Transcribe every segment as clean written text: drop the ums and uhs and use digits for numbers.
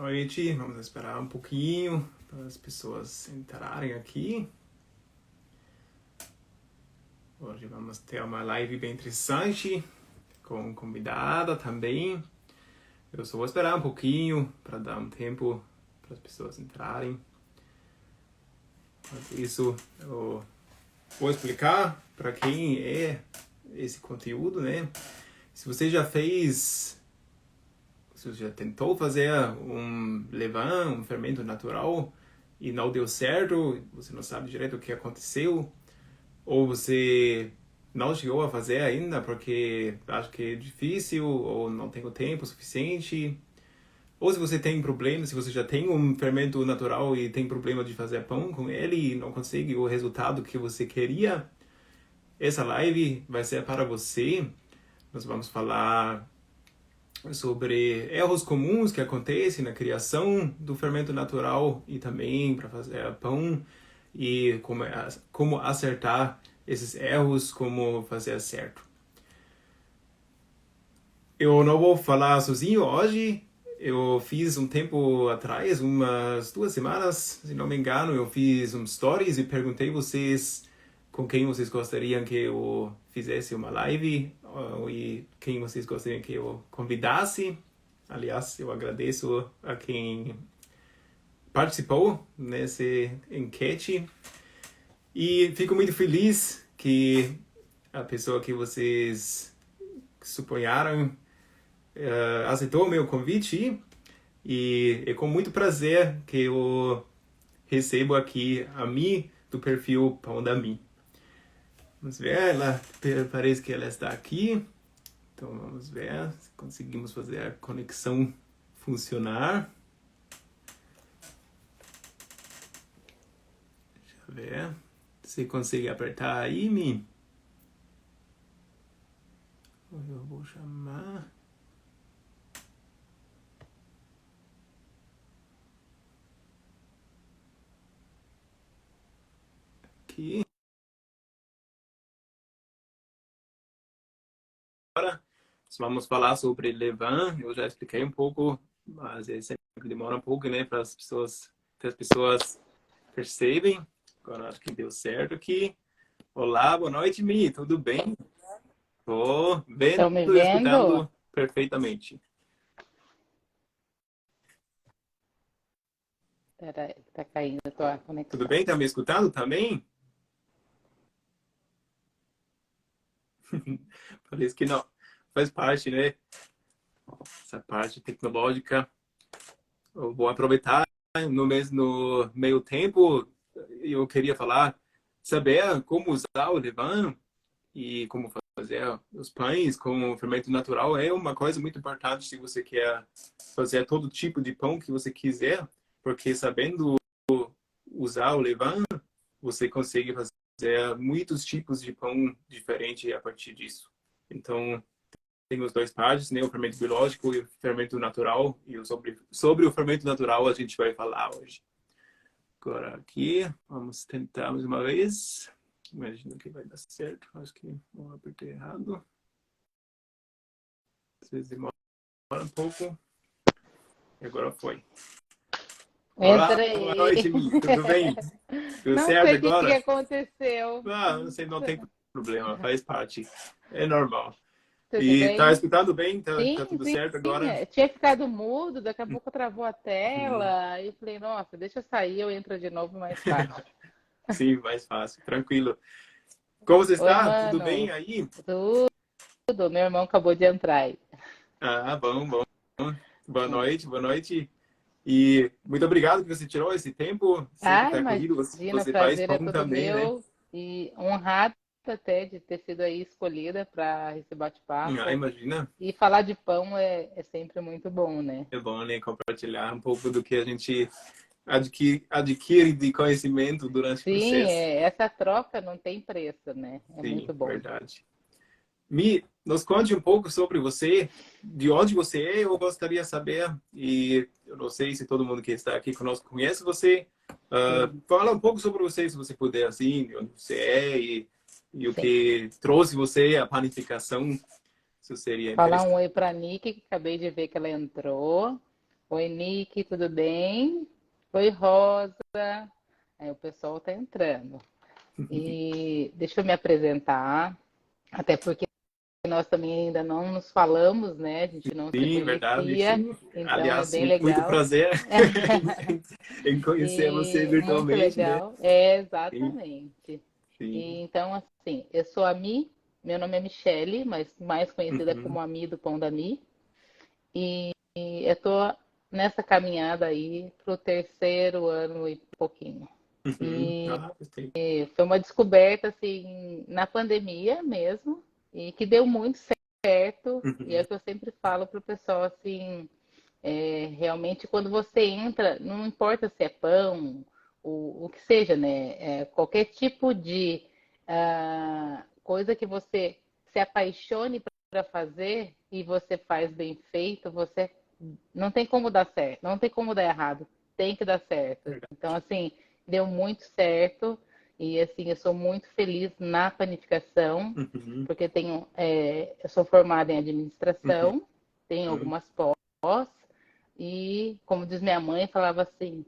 noite. Vamos esperar um pouquinho para as pessoas entrarem aqui. Hoje vamos ter uma live bem interessante, com convidada também. Eu só vou esperar um pouquinho para dar um tempo para as pessoas entrarem. Enquanto isso, eu vou explicar para quem é esse conteúdo, né? Se você já fez, se você já tentou fazer um levain, um fermento natural e não deu certo, você não sabe direito o que aconteceu, ou você não chegou a fazer ainda porque acha que é difícil ou não tem o tempo suficiente, ou se você tem problema, se você já tem um fermento natural e tem problema de fazer pão com ele e não consegue o resultado que você queria, essa live vai ser para você. Nós vamos falar sobre erros comuns que acontecem na criação do fermento natural e também para fazer pão e como acertar esses erros, como fazer certo. Eu não vou falar sozinho hoje. Eu fiz um tempo atrás, umas 2 semanas, se não me engano, eu fiz um stories e perguntei vocês com quem vocês gostariam que eu fizesse uma live e quem vocês gostariam que eu convidasse. Aliás, eu agradeço a quem participou nessa enquete e fico muito feliz que a pessoa que vocês suponharam aceitou o meu convite e é com muito prazer que eu recebo aqui a Mi do perfil Pão da Mi. Vamos ver, ela parece que ela está aqui. Então vamos ver se conseguimos fazer a conexão funcionar. Deixa eu ver. Você consegue apertar aí, Mi? Eu vou chamar. Aqui. Agora vamos falar sobre levain. Eu já expliquei um pouco, mas sempre demora um pouco, né, para as pessoas percebem. Agora acho que deu certo aqui. Olá, boa noite, Mi. Tudo bem? Tô vendo Estão me e vendo? escutando perfeitamente. Peraí, tá caindo a tua Tudo conexão. bem? Tá me escutando também? Parece que não. Faz parte, né? Essa parte tecnológica. Eu vou aproveitar no meio tempo. Eu queria saber como usar o levain e como fazer os pães com fermento natural é uma coisa muito importante se você quer fazer todo tipo de pão que você quiser, porque sabendo usar o levain, você consegue fazer muitos tipos de pão diferentes a partir disso. Então, tem os dois partes, né? O fermento biológico e o fermento natural. E sobre o fermento natural a gente vai falar hoje. Agora aqui, vamos tentar mais uma vez. Imagino que vai dar certo. Acho que não apertei errado. Às vezes demora um pouco. E agora foi. Olá, boa Entrei. noite, Mi. Tudo bem? Tudo Não certo sei o que que agora? aconteceu. Ah, não sei, não tem problema, faz parte. É normal. Tudo E tá bem? escutando bem? Tá Sim, tudo sim. certo agora? Tinha ficado mudo, daqui a pouco travou a Sim. tela. E falei, nossa, deixa eu sair, eu entro de novo mais fácil. Sim, mais fácil, tranquilo. Como você Oi, está? Tudo bem mano. aí? Tudo. Meu irmão acabou de entrar aí. Ah, bom, bom. Boa noite, boa noite. E muito obrigado que você tirou esse tempo. Sempre Ah, tá corrido, imagina, você faz prazer é pão todo também, né? meu e honrado até de ter sido aí escolhida para esse Ah, bate-papo. imagina. E falar de pão é sempre muito bom, né? É bom, né? Compartilhar um pouco do que a gente adquire de conhecimento durante o Sim, processo. essa troca não tem preço, né? É Sim, muito bom. verdade. Mi, nos conte um pouco sobre você, de onde você é, eu gostaria de saber, e eu não sei se todo mundo que está aqui conosco conhece você. Sim, Fala um pouco sobre você, se você puder, assim, de onde você é e o sim. que trouxe você à panificação, isso seria Falar interessante. um oi para a Nick, que acabei de ver que ela entrou. Oi, Nick, tudo bem? Oi, Rosa. Aí o pessoal tá entrando. E deixa eu me apresentar, até porque nós também ainda não nos falamos, né? A gente não se Sim, verdade, conhecia, sim. então é Aliás, bem muito legal. prazer em conhecer você E muito virtualmente, né? legal, é Sim, exatamente. sim. E, então, assim, eu sou a Mi, meu nome é Michele, mas mais conhecida como Uhum, a Mi do Pão da Mi. E eu tô nessa caminhada aí pro terceiro ano e pouquinho. uhum. E Ah, gostei. foi uma descoberta, assim, na pandemia mesmo, e que deu muito certo. E é Uhum, o que eu sempre falo pro pessoal, assim, realmente quando você entra, não importa se é pão, o que seja, né? Qualquer tipo de coisa que você se apaixone para fazer e você faz bem feito, você não tem como dar certo, não tem como dar errado, tem que dar certo. Então, verdade. assim, deu muito certo e, assim, eu sou muito feliz na panificação, Uhum, porque eu sou formada em uhum, administração, tenho uhum. algumas pós, e, como diz minha mãe, falava assim: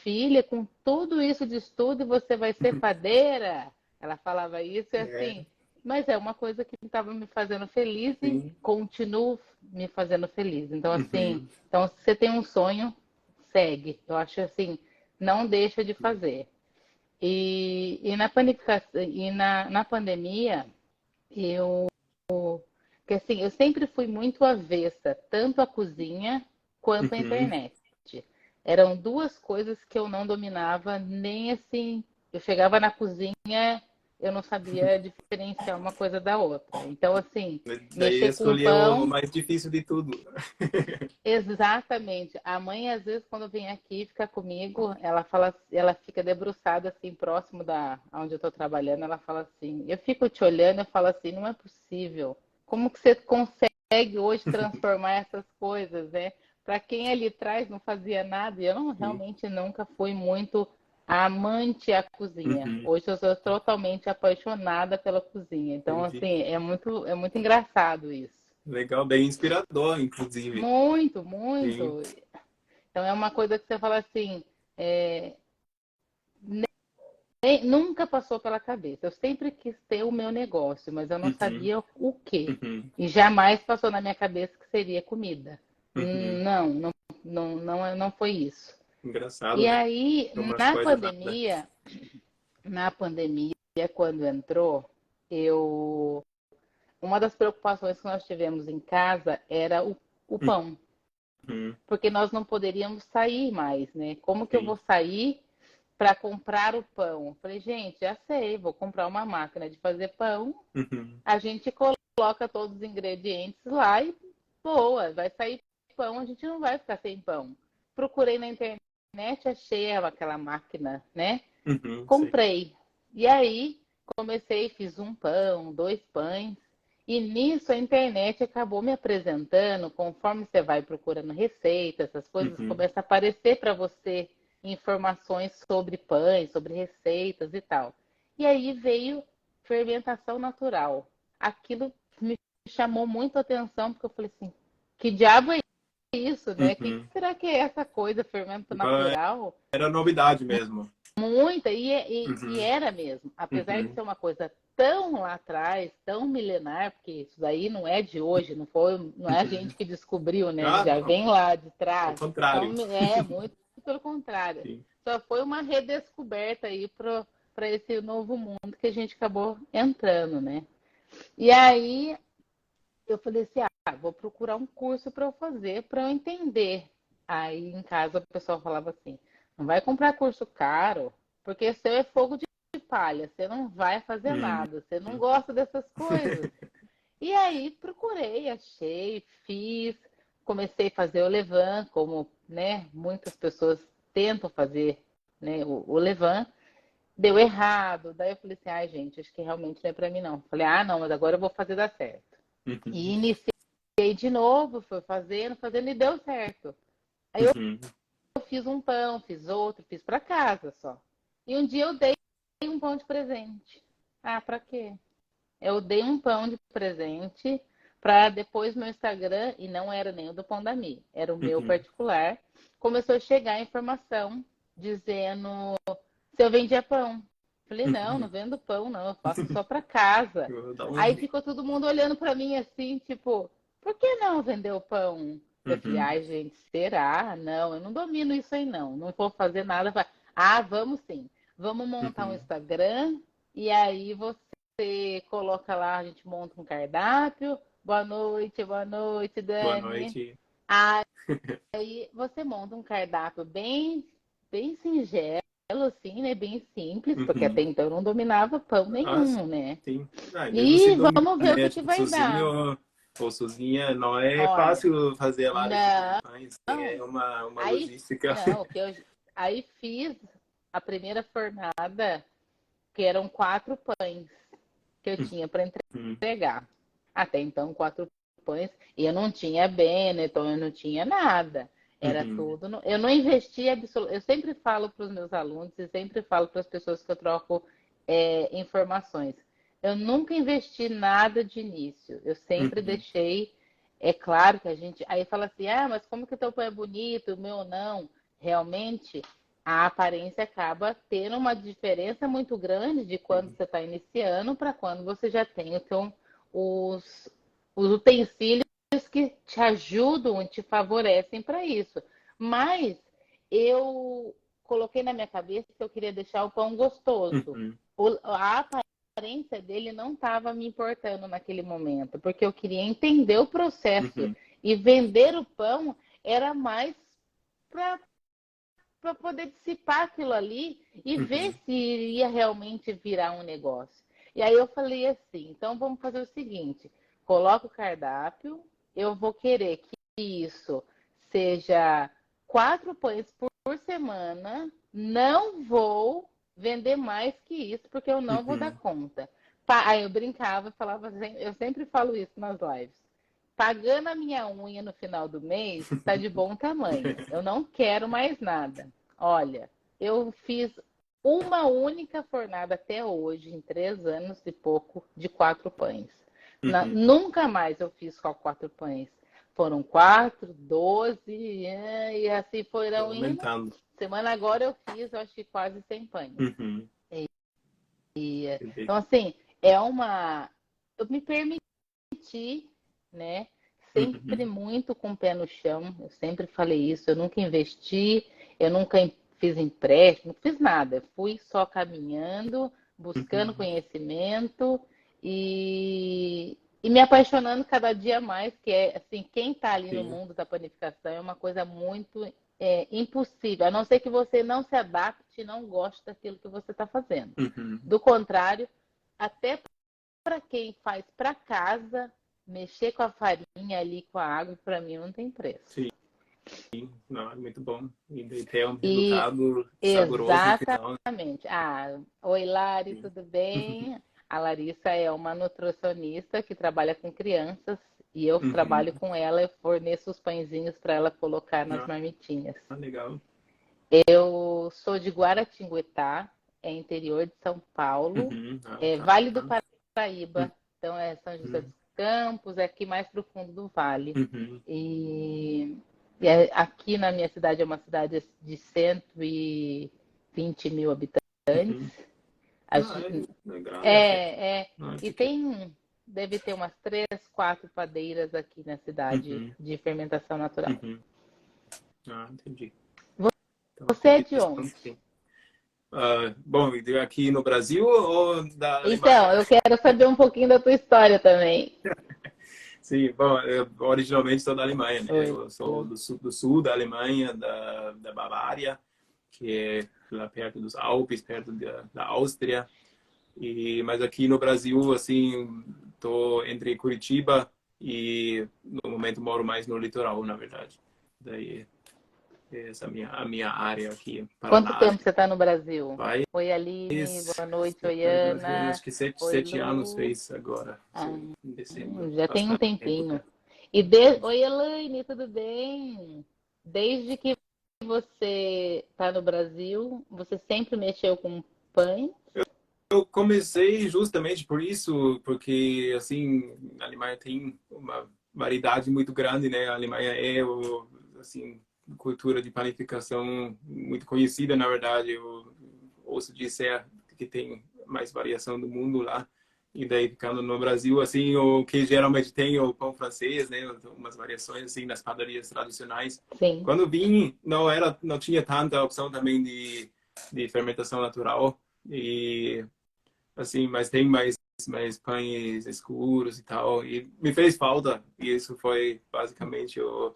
filha, com tudo isso de estudo, você vai ser padeira? Ela falava isso e É, assim, mas é uma coisa que estava me fazendo feliz e sim. continuo me fazendo feliz. Então, assim, Uhum, então, se você tem um sonho, segue. Eu acho assim, não deixa de sim. fazer. E na panificação, e na pandemia, eu porque assim, eu sempre fui muito avessa, tanto à cozinha quanto à Uhum. internet. Eram duas coisas que eu não dominava, nem assim. Eu chegava na cozinha, eu não sabia diferenciar uma coisa da outra. Então, assim, Daí mexer com escolheu o pão, mais difícil de tudo. exatamente. A mãe, às vezes, quando vem aqui, fica comigo, ela fala, ela fica debruçada assim, próximo da onde eu estou trabalhando, ela fala assim, eu fico te olhando, eu falo assim, não é possível. Como que você consegue hoje transformar essas coisas, né? Para quem ali atrás não fazia nada, e eu não, Sim. realmente nunca fui muito amante à cozinha. Uhum, Hoje eu sou totalmente apaixonada pela cozinha. Então, entendi. assim, é muito engraçado isso. Legal, bem inspirador, inclusive. Muito, Sim. muito. Então é uma coisa que você fala assim, é, nunca passou pela cabeça. Eu sempre quis ter o meu negócio, mas eu não Uhum, sabia o quê. uhum, E jamais passou na minha cabeça que seria comida. uhum. Não foi isso. Engraçado, E né? aí, Umas coisas nada. na pandemia, quando entrou, eu uma das preocupações que nós tivemos em casa era o pão, Uhum, porque nós não poderíamos sair mais, né? Como que eu vou sim. sair para comprar o pão? Falei, gente, já sei, vou comprar uma máquina de fazer pão. Uhum, A gente coloca todos os ingredientes lá e boa, vai sair pão, a gente não vai ficar sem pão. Procurei na internet, achei aquela máquina, né? uhum, sim. Comprei. E aí comecei, fiz um pão, dois pães. E nisso a internet acabou me apresentando, conforme você vai procurando receitas, essas coisas Uhum, começam a aparecer para você informações sobre pães, sobre receitas e tal. E aí veio fermentação natural. Aquilo me chamou muito a atenção, porque eu falei assim, que diabo é isso, né? O que uhum. será que é essa coisa, fermento Então, natural? era novidade mesmo. Muita, e Uhum, era mesmo. Apesar de uhum. ser uma coisa tão lá atrás, tão milenar, porque isso daí não é de hoje, não é a gente que descobriu, né? Ah, Já não. vem lá de Ao trás. contrário. Então, é muito pelo contrário. Sim. Só foi uma redescoberta aí para esse novo mundo que a gente acabou entrando, né? E aí eu falei assim, vou procurar um curso para eu fazer, para eu entender. Aí em casa o pessoal falava assim, não vai comprar curso caro, porque seu é fogo de palha, você não vai fazer Uhum. nada, você não gosta dessas coisas. E aí procurei, achei, fiz, comecei a fazer o levain, como, né, muitas pessoas tentam fazer, né, o levain. Deu errado, daí eu falei assim, ai gente, acho que realmente não é para mim não. Falei, não, mas agora eu vou fazer dar certo. E Uhum. iniciei de novo, fui fazendo e deu certo. Aí eu Uhum. fiz um pão, fiz outro, fiz para casa só. E um dia eu dei um pão de presente. Para quê? Eu dei um pão de presente para depois meu Instagram, e não era nem o do Pão da Mi, era o meu particular, começou a chegar a informação dizendo se eu vendia pão. Falei, não, não vendo pão, não, eu faço só para casa. Eu vou dar Aí um... ficou todo mundo olhando para mim assim, tipo, por que não vender o pão? Eu falei, ai, gente, será? Não, eu não domino isso aí, não. Não vou fazer nada. Ah, vamos sim. Vamos montar um Instagram e aí você coloca lá, a gente monta um cardápio. Boa noite, Boa Dani. noite. Aí você monta um cardápio bem singelo, assim, né? Bem simples, porque até então eu não dominava pão Ah, nenhum, né? sim. Ah, e mesmo se E domina, vamos ver o né? que que Tipo, vai dar. sozinho ou sozinha, não é Olha, fácil fazer a larica de não. pães. É uma Aí, logística. não, aí fiz a primeira fornada, que eram 4 pães que eu tinha para entregar. Até então, 4 pães. E eu não tinha Benetton, eu não tinha nada. Era tudo. Eu não investi absolutamente. Eu sempre falo para os meus alunos e sempre falo para as pessoas que eu troco informações. Eu nunca investi nada de início. Eu sempre deixei. É claro que a gente. Aí fala assim: ah, mas como que o teu pão é bonito, o meu não? Realmente, a aparência acaba tendo uma diferença muito grande de quando você está iniciando para quando você já tem os utensílios que te ajudam e te favorecem para isso. Mas eu coloquei na minha cabeça que eu queria deixar o pão gostoso. A aparência dele não estava me importando naquele momento, porque eu queria entender o processo. E vender o pão era mais para poder dissipar aquilo ali e ver se iria realmente virar um negócio. E aí eu falei assim, então vamos fazer o seguinte, coloca o cardápio, eu vou querer que isso seja 4 pães por semana, não vou vender mais que isso, porque eu não vou dar conta. Aí eu brincava, falava, eu sempre falo isso nas lives. Pagando a minha unha no final do mês, está de bom tamanho. Eu não quero mais nada. Olha, eu fiz uma única fornada até hoje, em 3 anos e pouco, de 4 pães. Nunca mais eu fiz só 4 pães. Foram 4, 12, e assim Foi foram indo. aumentando. Semana agora eu fiz, eu acho que quase 100 pães. Entendi. Então, assim, é uma. Eu me permiti, né? Sempre muito com o pé no chão. Eu sempre falei isso. Eu nunca investi, eu nunca fiz empréstimo, não fiz nada. Eu fui só caminhando, buscando conhecimento e me apaixonando cada dia mais. Que é assim, quem está ali no Sim. mundo da panificação é uma coisa muito impossível, a não ser que você não se adapte e não goste daquilo que você está fazendo. Do contrário, até para quem faz para casa, mexer com a farinha ali, com a água, para mim não tem preço. Sim. Não, é muito bom. E ter um E resultado saboroso no final. exatamente. Ah, oi Lari, tudo bem? A Larissa é uma nutricionista que trabalha com crianças e eu trabalho com ela e forneço os pãezinhos para ela colocar nas Ah, marmitinhas. legal. Eu sou de Guaratinguetá, é interior de São Paulo, Ah, é tá. Vale do Tá. Paraíba, então é São José dos Campos, é aqui mais para o fundo do vale. E, aqui na minha cidade é uma cidade de 120 mil habitantes. A Ah, gente- é grande até. Não é e pequeno. deve ter umas 3, 4 padeiras aqui na cidade de fermentação natural. Ah, entendi. Então, Você é de acredito que onde? sim. Bom, aqui no Brasil ou da Então, Alemanha? eu quero saber um pouquinho da tua história também. Sim, bom, eu originalmente sou da Alemanha, né? Oi. Eu sou do sul da Alemanha, da Bavária, que é lá perto dos Alpes, perto da Áustria. Mas aqui no Brasil, assim, tô entre Curitiba e no momento moro mais no litoral, na verdade. Daí, essa é a minha área aqui, Quanto Paraná. tempo você está no Brasil? Faz, Oi, Aline. Boa noite, oi, Ana. acho que sete, Oi, 7 anos Lu. fez agora, sim, em dezembro. Já tem um Bastante tempo, tempinho. cara. Oi, Elaine, tudo bem? Desde que você está no Brasil, você sempre mexeu com pães? eu comecei justamente por isso, porque assim, a Alemanha tem uma variedade muito grande, né? A Alemanha é assim, cultura de panificação muito conhecida, na verdade. Eu ouço dizer que tem mais variação do mundo lá. E daí, ficando no Brasil, assim, o que geralmente tem é o pão francês, né? Umas variações, assim, nas padarias tradicionais. Sim. Quando vim, não tinha tanta opção também de fermentação natural. E assim, mas tem mais pães escuros e tal. E me fez falta. E isso foi basicamente o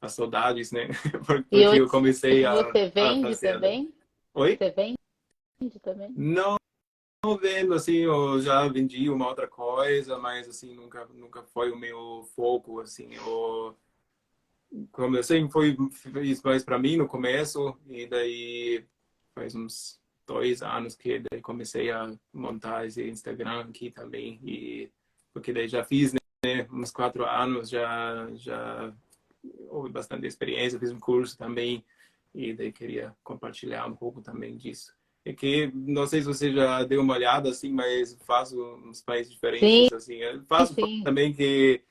as saudades, né? E Porque hoje eu comecei você a vende fazer. também? Oi? Você vende também? Não, não vendo, assim, eu já vendi uma outra coisa, mas assim, nunca foi o meu foco, assim. Eu comecei, fiz mais para mim no começo, e daí faz uns 2 anos que daí comecei a montar esse Instagram aqui também, e porque daí já fiz, né, uns 4 anos, já houve bastante experiência, fiz um curso também, e daí queria compartilhar um pouco também disso. É que, não sei se você já deu uma olhada, assim, mas faço uns pães Sim, diferentes, assim. Eu faço sim. também que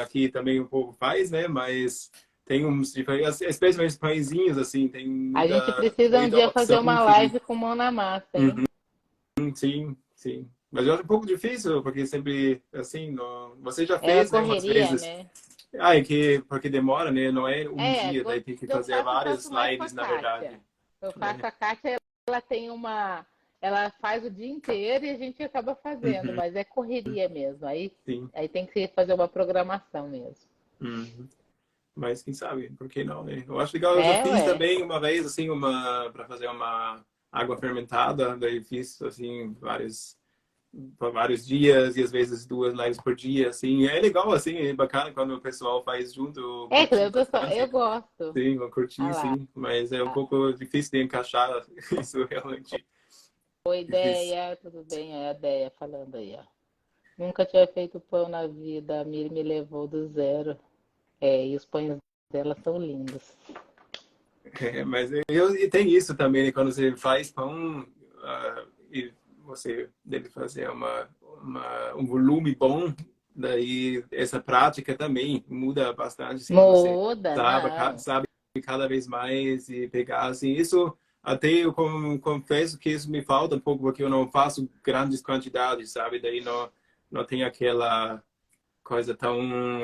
aqui também o povo faz, né? Mas tem uns diferentes, especialmente pãezinhos, assim, tem A gente muita, precisa um muita dia fazer opção uma que... live com mão na massa, hein? Uhum, sim, sim. Mas eu acho um pouco difícil, porque sempre, assim, você já É a fez, né, umas correria, vezes. né? Ah, porque demora, né? Não é um É, dia, daí quando tem que eu fazer várias faço mais com a slides, na Kátia. verdade. Eu Né? faço a Kátia, ela tem uma. Ela faz o dia inteiro e a gente acaba fazendo, Uhum, mas é correria mesmo. sim. Aí tem que fazer uma programação mesmo. Uhum. Mas quem sabe, por que não, né? Eu acho legal, eu já É, fiz ué. também uma vez, assim, para fazer uma água fermentada, daí fiz, assim, por vários dias e às vezes 2 lives por dia, assim. É legal, assim, é bacana quando o pessoal faz junto, eu É, que curti daí o pessoal, bastante. eu gosto. Sim, eu Ah curti, lá. sim, mas é um pouco difícil de encaixar isso realmente Oi, difícil. ideia, tudo bem? É a ideia falando aí, ó. Nunca tinha feito pão na vida, a Miri me levou do zero. É, e os pães dela são lindos. É, mas e tem isso também, né? Quando você faz pão e você deve fazer um volume bom, daí essa prática também muda bastante, assim, você Muda, sabe, não. sabe cada vez mais e pegar, assim, isso até eu confesso que isso me falta um pouco, porque eu não faço grandes quantidades, sabe? Daí não tem aquela coisa tão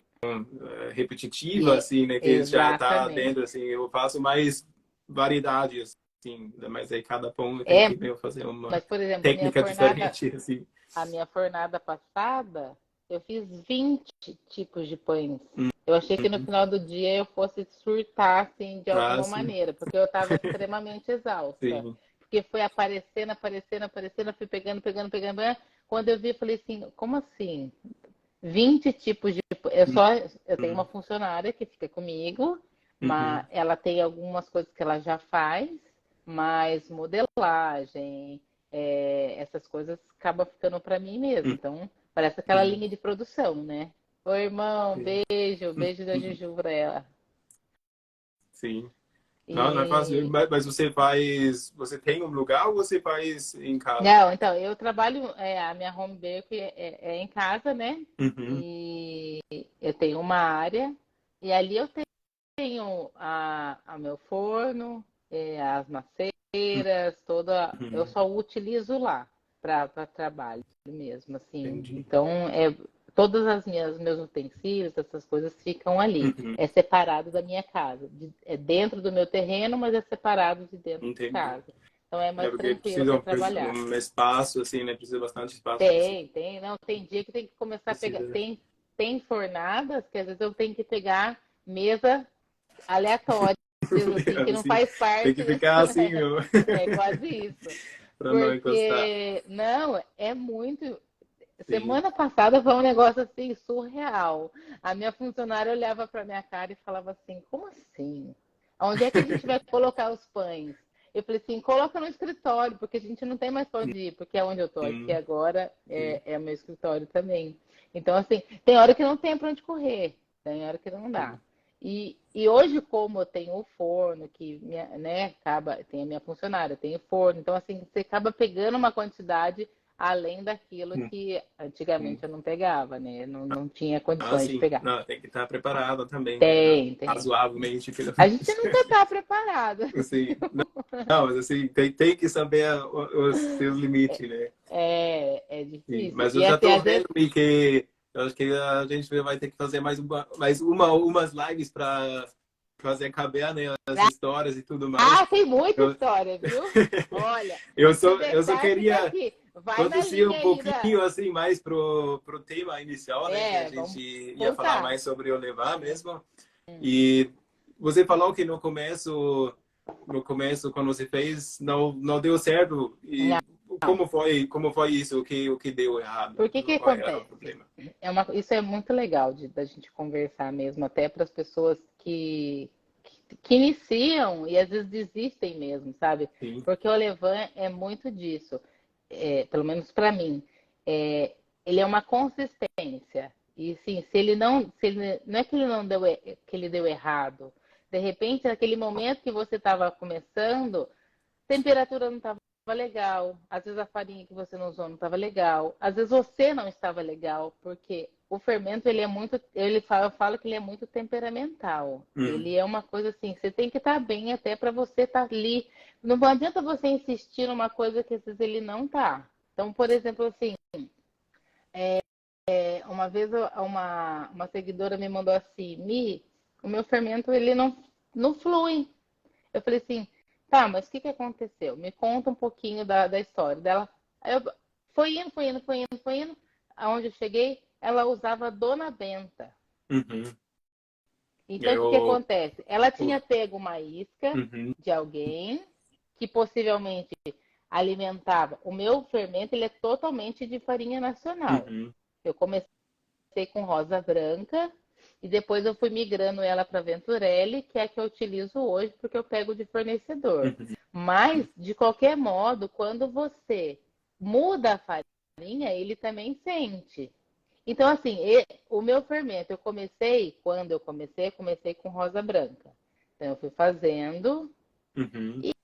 repetitiva, E, assim, né? Que já está exatamente. dentro, assim. Eu faço mais variedade, assim. Mas aí cada pão tem É, que meu, fazer uma mas, por exemplo, técnica diferente, assim. a minha fornada passada, eu fiz 20 tipos de pães. Eu achei que no Uhum. final do dia eu fosse surtar, assim, de Ah, alguma sim. maneira, porque eu estava extremamente exausta. Sim. Porque foi aparecendo, aparecendo, aparecendo, eu fui pegando. Quando eu vi, eu falei assim, como assim? 20 tipos de. Eu tenho uma funcionária que fica comigo, mas Uhum. ela tem algumas coisas que ela já faz, mas modelagem, essas coisas acaba ficando para mim mesmo. Uhum. Então, parece aquela linha de produção, né? Oi, irmão, Sim. beijo da Juju pra ela. Sim. Não é fácil. E Mas você tem um lugar ou você faz em casa? não, então, eu trabalho, a minha home bake é em casa, né? Uhum. E eu tenho uma área, e ali eu tenho a meu forno, as maceiras, toda. Eu Uhum. só utilizo lá para trabalho mesmo, assim. Entendi. Então, todas as meus utensílios, essas coisas ficam ali. Uhum. É separado da minha casa. É dentro do meu terreno, mas é separado de dentro de Entendi. casa. Então é É mais porque tranquilo precisa para trabalhar. um espaço, assim, né? Precisa bastante espaço para você. Tem, não, tem dia que tem que começar a pegar. Precisa. Tem fornadas que às vezes eu tenho que pegar mesa aleatórias, assim, que não Assim, faz tem parte. que ficar assim, meu, É quase isso. para não encostar. Porque, não, é muito. Sim. Semana passada foi um negócio assim surreal. A minha funcionária olhava para minha cara e falava assim: como assim? Onde é que a gente vai colocar os pães? Eu falei assim: coloca no escritório, porque a gente não tem mais para onde ir, porque é onde eu estou aqui Sim, agora, sim. é meu escritório também. Então, assim, tem hora que não tem para onde correr, tem hora que não dá. Sim. E hoje, como eu tenho o forno, que né, tem a minha funcionária, tem o forno, então assim, você acaba pegando uma quantidade além daquilo Hum, que hum. antigamente eu não pegava, né? Não tinha Ah, condições de sim. pegar. Não, tem que estar preparado também, né? Tem. Razoavelmente, pelo A gente menos. nunca está preparado. Assim, não, mas assim, tem que saber os seus limites, né? É Sim, difícil. mas eu E já assim, tô às vendo vezes. que eu acho que a gente vai ter que fazer umas lives para fazer caber, né, as histórias e tudo mais. Ah, tem muita Eu, história, viu? Olha, eu se eu só deixar, fica queria aqui. Vai na conduzir um linha aí da. pouquinho assim mais pro tema inicial, né, que a Vamos gente ia falar voltar. mais sobre o levar mesmo. E você falou que no começo quando você fez não deu certo e Não. como foi isso o que deu errado? Porque que Qual era o acontece? problema? Isso é muito legal da gente conversar mesmo, até para as pessoas que iniciam e às vezes desistem mesmo, sabe? Sim. Porque o Levan é muito disso, pelo menos para mim. Ele é uma consistência. E sim, se ele não é que ele não deu, que ele deu errado. De repente, naquele momento que você estava começando, a temperatura não estava legal, às vezes a farinha que você não usou não estava legal, às vezes você não estava legal, porque o fermento ele é muito, eu falo que ele é muito temperamental. Hum. Ele é uma coisa assim, você tem que estar bem até para você estar ali. Não adianta você insistir numa coisa que às vezes ele não tá. Então, por exemplo, assim, uma vez uma seguidora me mandou assim, o meu fermento ele não flui. Eu falei assim, tá, mas o que aconteceu? Me conta um pouquinho da história dela. Aí eu, foi indo. Aonde eu cheguei, ela usava Dona Benta. Uhum. E Então, aí, o que acontece? Ela o- tinha pego uma isca uhum, de alguém que possivelmente alimentava. O meu fermento, ele é totalmente de farinha nacional. uhum, Eu comecei com rosa branca e depois eu fui migrando ela para Venturelli, que é a que eu utilizo hoje porque eu pego de fornecedor. uhum, Mas de qualquer modo, quando você muda a farinha, ele também sente. Então assim, o meu fermento, comecei com rosa branca. Então eu fui fazendo uhum. e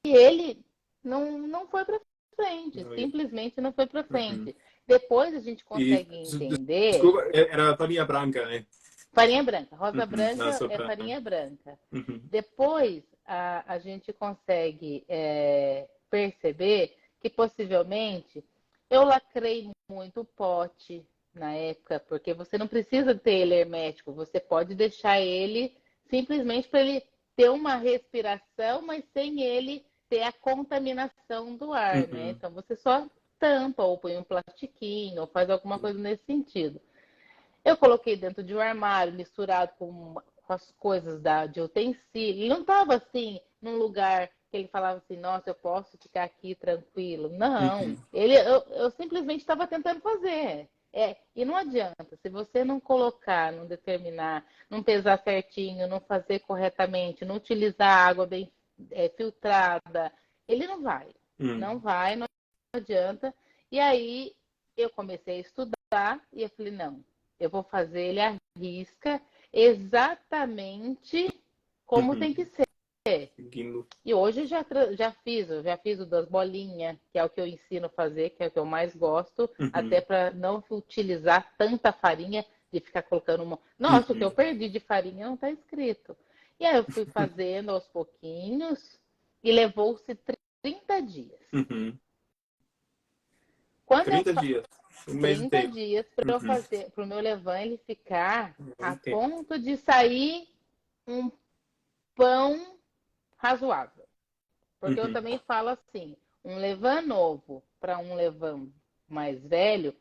ele não foi para frente, Não, simplesmente não foi para uhum. frente. Depois a gente E, consegue entender. desculpa, era farinha branca, né? Farinha branca. Rosa Uhum. Não, branca só é pra... farinha branca. Uhum, Depois, a gente consegue perceber que possivelmente eu lacrei muito o pote na época, porque você não precisa ter ele hermético, você pode deixar ele simplesmente para ele ter uma respiração, mas sem ele ter a contaminação do ar, né? uhum, Então você só tampa ou põe um plastiquinho ou faz alguma coisa nesse sentido. Eu coloquei dentro de um armário, misturado com as coisas de utensílio. Ele não estava assim, num lugar que ele falava assim, nossa, eu posso ficar aqui tranquilo. Não, uhum, eu simplesmente estava tentando fazer. E não adianta, se você não colocar, não determinar, não pesar certinho, não fazer corretamente, não utilizar água bem filtrada, ele não vai. Não uhum, vai, não adianta. E aí eu comecei a estudar e eu falei, não, eu vou fazer ele à risca exatamente como tem uhum. que ser. Seguindo. E hoje eu já fiz o das bolinhas, que é o que eu ensino a fazer, que é o que eu mais gosto, até Uhum, para não utilizar tanta farinha de ficar colocando uma. Nossa, o que eu uhum, perdi de farinha não está escrito. E aí eu fui fazendo aos pouquinhos e levou-se 30 dias. uhum. Quando eu 30 dias, um mês 30 inteiro. dias para eu Uhum. fazer, para o meu levain ele ficar a Muito tempo. ponto de sair um pão razoável. Porque eu Uhum, também falo assim, um levain novo para um levain mais velho,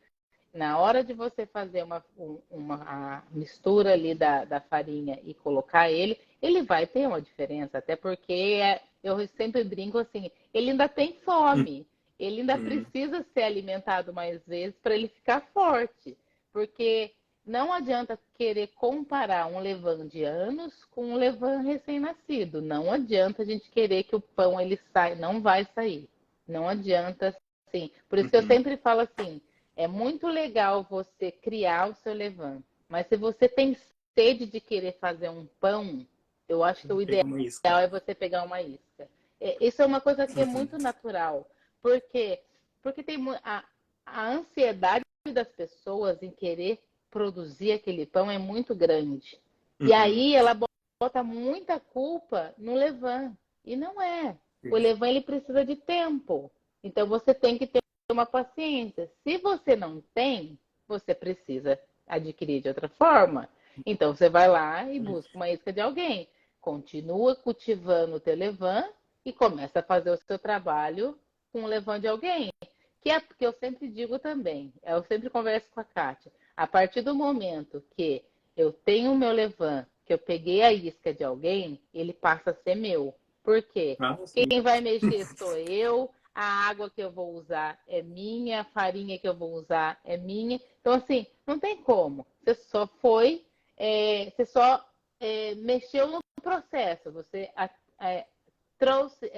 na hora de você fazer a mistura ali da farinha e colocar ele vai ter uma diferença, até porque eu sempre brinco assim, ele ainda tem fome, ele ainda uhum, precisa ser alimentado mais vezes para ele ficar forte, porque não adianta querer comparar um levain de anos com um levain recém-nascido. Não adianta a gente querer que o pão ele saia, não vai sair. Não adianta, sim. Por isso que eu uhum, sempre falo assim, é muito legal você criar o seu levain, mas se você tem sede de querer fazer um pão, eu acho que o Pega ideal uma isca. é você pegar uma isca. Isso é uma coisa que é muito natural. Por quê? Porque tem a ansiedade das pessoas em querer produzir aquele pão é muito grande. E Uhum. aí ela bota muita culpa no levain. E não é. O levain ele precisa de tempo. Então você tem que ter uma paciência. Se você não tem, você precisa adquirir de outra forma. Então você vai lá e busca uma isca de alguém. Continua cultivando o teu levain e começa a fazer o seu trabalho com o levain de alguém. Que é porque eu sempre digo também, eu sempre converso com a Kátia. A partir do momento que eu tenho o meu levain, que eu peguei a isca de alguém, ele passa a ser meu. Por quê? Ah, sim. Quem vai mexer sou eu, a água que eu vou usar é minha, a farinha que eu vou usar é minha. Então, assim, não tem como. Você só foi, você só mexeu no processo, você trouxe,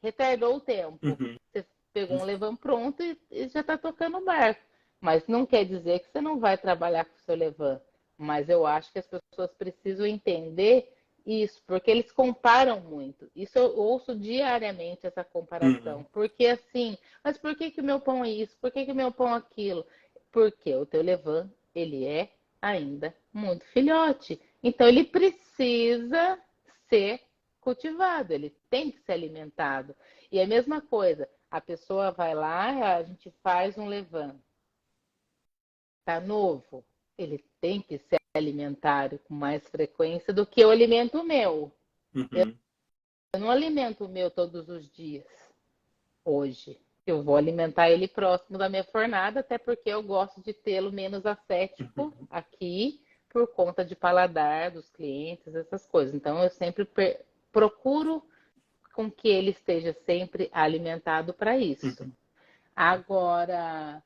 retardou o tempo. Uhum. Você pegou um levam pronto e já está tocando o barco. Mas não quer dizer que você não vai trabalhar com o seu levam. Mas eu acho que as pessoas precisam entender isso, porque eles comparam muito. Isso eu ouço diariamente, essa comparação. Uhum. Porque assim, mas por que que o meu pão é isso? Por que que o meu pão é aquilo? Porque o teu levain, ele é ainda muito filhote. Então ele precisa ser cultivado, ele tem que ser alimentado. E é a mesma coisa, a pessoa vai lá, a gente faz um levain, tá novo, ele tem que ser alimentado com mais frequência do que eu alimento o meu. Uhum. Eu não alimento o meu todos os dias, hoje. Eu vou alimentar ele próximo da minha fornada, até porque eu gosto de tê-lo menos acético Uhum. aqui, por conta de paladar dos clientes, essas coisas. Então, eu sempre procuro com que ele esteja sempre alimentado para isso. Uhum. Agora,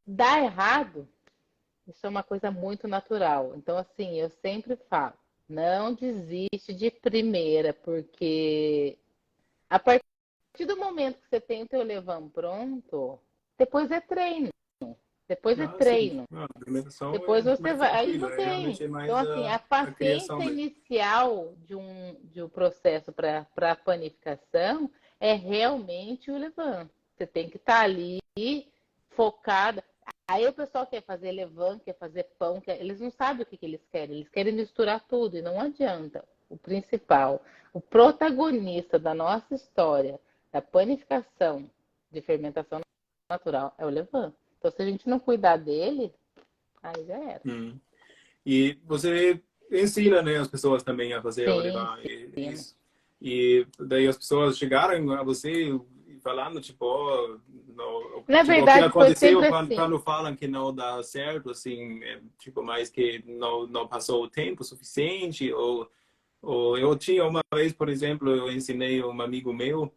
dá errado, isso é uma coisa muito natural. Então, assim, eu sempre falo, não desiste de primeira, porque a partir do momento que você tem o teu levam pronto, depois é treino. Depois é Ah, sim. treino. Ah, a alimentação Depois é você mais vai. Aí tranquilo, não é tem. realmente é Então, mais assim, a a criação paciência mesmo. inicial de um processo para a panificação é realmente o levain. Você tem que estar ali focada. Aí o pessoal quer fazer levain, quer fazer pão, eles não sabem o que eles querem. Eles querem misturar tudo e não adianta. O principal, o protagonista da nossa história, da panificação de fermentação natural, é o levain. Então, se a gente não cuidar dele, aí já era. Hum. E você ensina, né, as pessoas também a fazer o Sim, levar sim. isso. E daí as pessoas chegaram a você e falaram, tipo, Na tipo, o que verdade, foi aconteceu sempre quando, assim. quando falam que não dá certo, assim, tipo, mais que não passou o tempo suficiente, ou eu tinha uma vez, por exemplo, eu ensinei um amigo meu,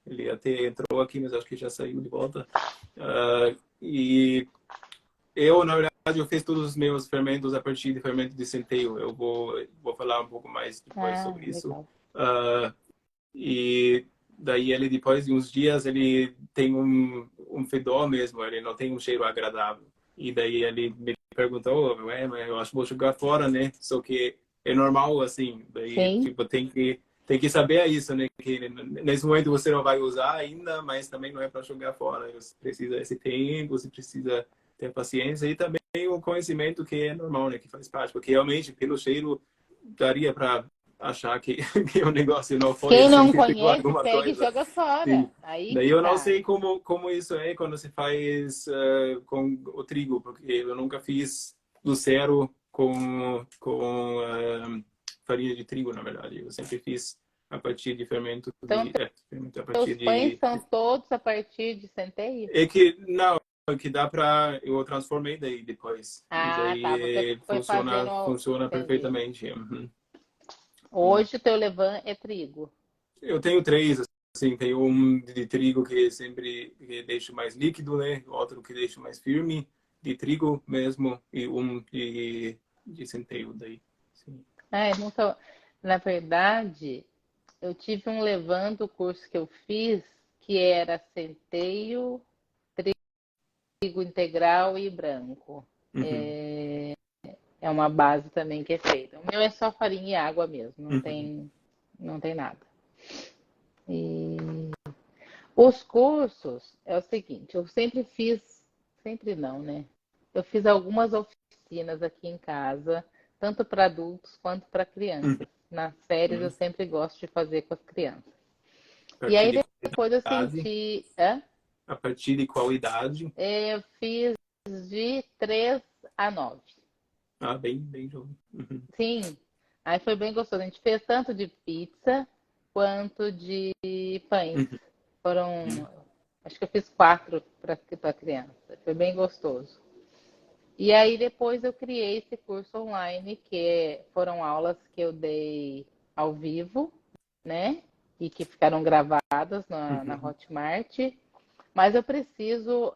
ele até entrou aqui, mas acho que já saiu de volta, e eu, na verdade, eu fiz todos os meus fermentos a partir de fermento de centeio. Eu vou falar um pouco mais depois Ah, sobre isso. legal. Ah, e daí ele, depois de uns dias, ele tem um fedor mesmo, ele não tem um cheiro agradável. E daí ele me perguntou, ué, mas eu acho que vou jogar fora, né? Só que é normal, assim. Daí, Sim. tipo, tem que saber isso, né? Que nesse momento você não vai usar ainda, mas também não é para jogar fora. Você precisa esse tempo, você precisa ter paciência e também o conhecimento que é normal, né? Que faz parte. Porque realmente, pelo cheiro, daria para achar que, que o negócio não foi Quem assim, não que pegou conhece, alguma pega e coisa. joga Sim. fora. Aí Daí que eu não tá. sei como isso é quando se faz com o trigo, porque eu nunca fiz do zero com farinha de trigo, na verdade. Eu sempre fiz a partir de Então, fermento a teus partir pães são todos a partir de centeio? é que não, é que dá para eu transformei daí depois e Ah, tá. Você daí foi fazendo. funciona Entendi. perfeitamente. Uhum. Hoje o teu levain é trigo. Eu tenho três, assim, tem um de trigo que sempre que deixa mais líquido, né? Outro que deixa mais firme, de trigo mesmo, e um de centeio daí. Sim. É, nunca. Na verdade, eu tive um levain do curso que eu fiz que era centeio, trigo integral e branco. Uhum. é uma base também que é feita. O meu é só farinha e água mesmo, Uhum. não tem nada. E os cursos é o seguinte, eu sempre fiz, sempre não, né? Eu fiz algumas oficinas aqui em casa, tanto para adultos quanto para Uhum. crianças. Nas férias eu Uhum. sempre gosto de fazer com as crianças. A E partir aí de depois eu idade? senti, hã? A partir de qual idade? Eu fiz de 3 a 9. Ah, bem jovem. Uhum. Sim, aí foi bem gostoso. A gente fez tanto de pizza quanto de pães. Uhum. Foram, acho que eu fiz 4 para criança. Foi bem gostoso. E aí depois eu criei esse curso online, foram aulas que eu dei ao vivo, né? E que ficaram gravadas na Uhum. Hotmart. Mas eu preciso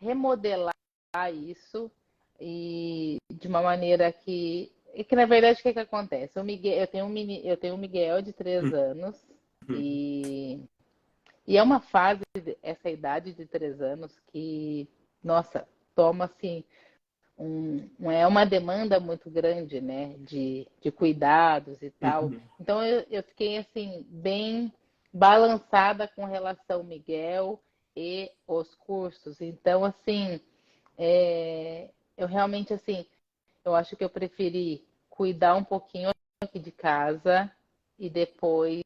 remodelar isso e de uma maneira que na verdade o que acontece? Eu tenho um Miguel de 3 anos Uhum. e, e é uma fase, essa idade de 3 anos que, nossa, toma assim é uma demanda muito grande, né, de cuidados e tal. Uhum. Então eu fiquei assim bem balançada com relação ao Miguel e os cursos. Então assim, eu realmente assim, eu acho que eu preferi cuidar um pouquinho aqui de casa e depois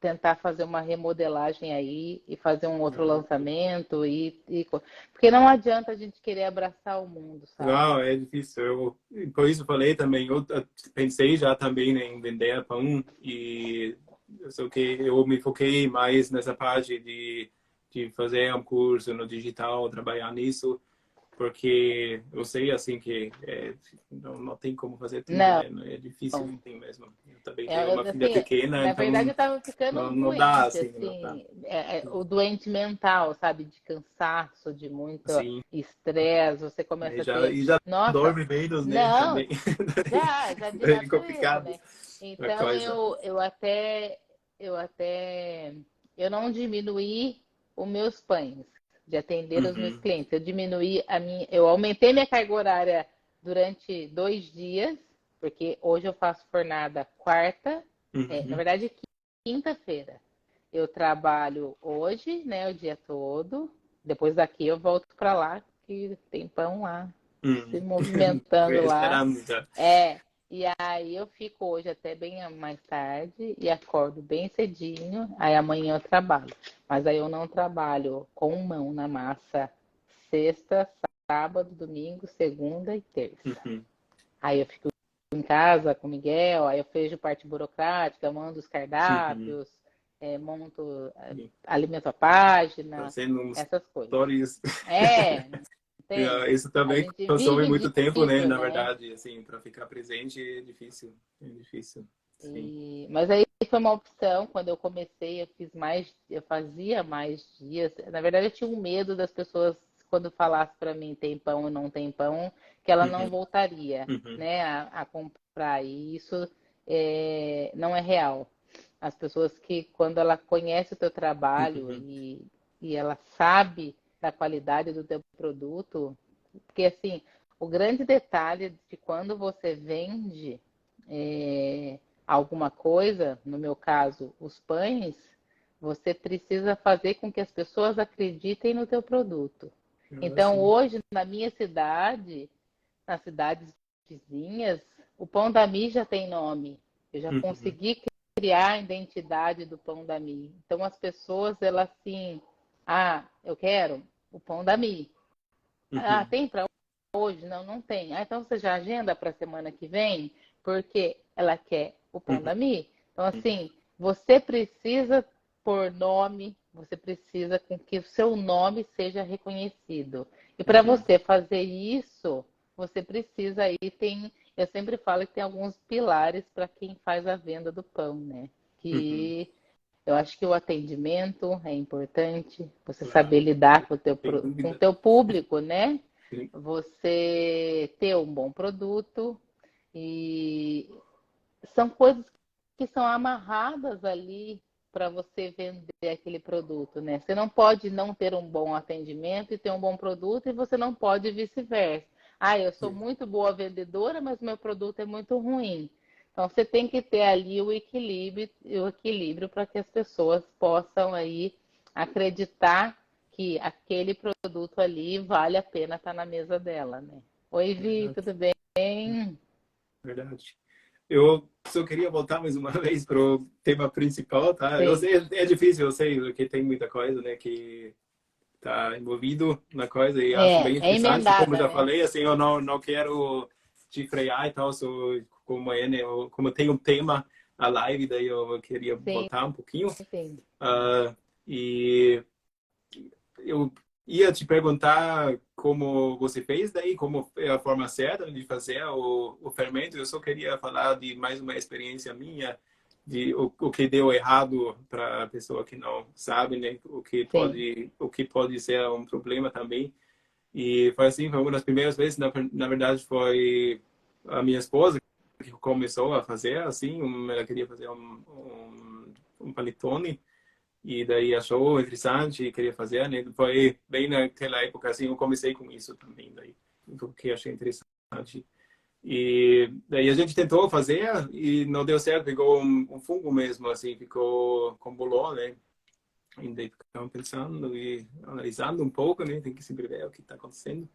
tentar fazer uma remodelagem aí e fazer um outro Ah, lançamento porque não adianta a gente querer abraçar o mundo, sabe? não, é difícil. Por isso eu falei também, eu pensei já também, né, em vender pão e só que eu me foquei mais nessa parte de fazer um curso no digital, trabalhar nisso, porque eu sei assim que não tem como fazer tudo, Não. né? É difícil assim mesmo. Eu também tenho uma É, filha assim, pequena, na verdade, eu então estava ficando não dá doente, assim, não dá. assim, o doente mental, sabe? De cansaço, de muito Assim, estresse, você começa a ter. e já Nossa, dorme menos, né? não, Também. já É direto isso, complicado né? a Então coisa. eu até, eu não diminuí os meus pães de atender os meus Uhum, clientes. Eu diminuí eu aumentei minha carga horária durante 2 dias, porque hoje eu faço fornada quarta, na uhum, verdade quinta-feira. Eu trabalho hoje, né, o dia todo. Depois daqui eu volto para lá, que tem pão lá, se uhum. movimentando lá. Esperando já. É, e aí eu fico hoje até bem mais tarde e acordo bem cedinho. Aí amanhã eu trabalho. Mas aí eu não trabalho com mão na massa sexta, sábado, domingo, segunda e terça. Uhum, Aí eu fico em casa com o Miguel, aí eu vejo parte burocrática, mando os uhum. cardápios, monto, alimento a página, Fazendo uns essas coisas. stories. Não tem. Isso A também gente consome vive muito tempo, né? disso, Na né? verdade, assim, para ficar presente é difícil. É difícil. Sim. Mas aí foi uma opção, quando eu comecei, eu fazia mais dias. Na verdade, eu tinha um medo das pessoas, quando falasse para mim tem pão e não tem pão, que ela não Uhum, voltaria, uhum, né, a comprar. E isso não é real. As pessoas que, quando ela conhece o teu trabalho uhum, e ela sabe da qualidade do teu produto, porque assim, o grande detalhe de quando você vende é, alguma coisa, no meu caso, os pães, você precisa fazer com que as pessoas acreditem no teu produto. Então, sim. hoje, na minha cidade, nas cidades vizinhas, o pão da Mi já tem nome. Eu já Uhum, consegui criar a identidade do pão da Mi. Então, as pessoas, elas assim, eu quero o pão da Mi. uhum, Tem para hoje? Não, não tem. Então você já agenda para a semana que vem, porque ela quer o pão uhum, da Mi. Então, assim, você precisa por nome, você precisa com que o seu nome seja reconhecido. E para uhum, você fazer isso, você precisa eu sempre falo que tem alguns pilares para quem faz a venda do pão, né? uhum. Que eu acho que o atendimento é importante, você saber Claro, lidar sem com o dúvida. teu público, né? Sim. Você ter um bom produto e são coisas que são amarradas ali para você vender aquele produto, né? Você não pode não ter um bom atendimento e ter um bom produto e você não pode vice-versa. Ah, eu sou muito boa vendedora, mas meu produto é muito ruim. Então, você tem que ter ali o equilíbrio para que as pessoas possam aí acreditar que aquele produto ali vale a pena estar na mesa dela, né? Oi, Vi, Verdade, tudo bem? verdade. Eu só queria voltar mais uma vez para o tema principal, tá? Eu Sim, sei, é difícil, eu sei, porque tem muita coisa, né, que tá envolvido na coisa e acho bem é interessante, como emendada, já né? falei, assim, eu não quero te frear e tal, como é, né, como tem um tema a live, daí eu queria Sim, voltar um pouquinho. sim. Ah, e eu ia te perguntar como você fez daí, como é a forma certa de fazer o fermento. Eu só queria falar de mais uma experiência minha, de o que deu errado para a pessoa que não sabe, né? Sim. O que pode ser um problema também. E foi assim, foi uma das primeiras vezes, na verdade, foi a minha esposa que começou a fazer assim, ela queria fazer um panetone. E daí achou interessante e queria fazer, né? Foi bem naquela época, assim, eu comecei com isso também, daí, porque achei interessante. E daí a gente tentou fazer e não deu certo, pegou um fungo mesmo, assim, ficou com bolor, né? E daí ficamos pensando e analisando um pouco, né? Tem que sempre ver o que está acontecendo.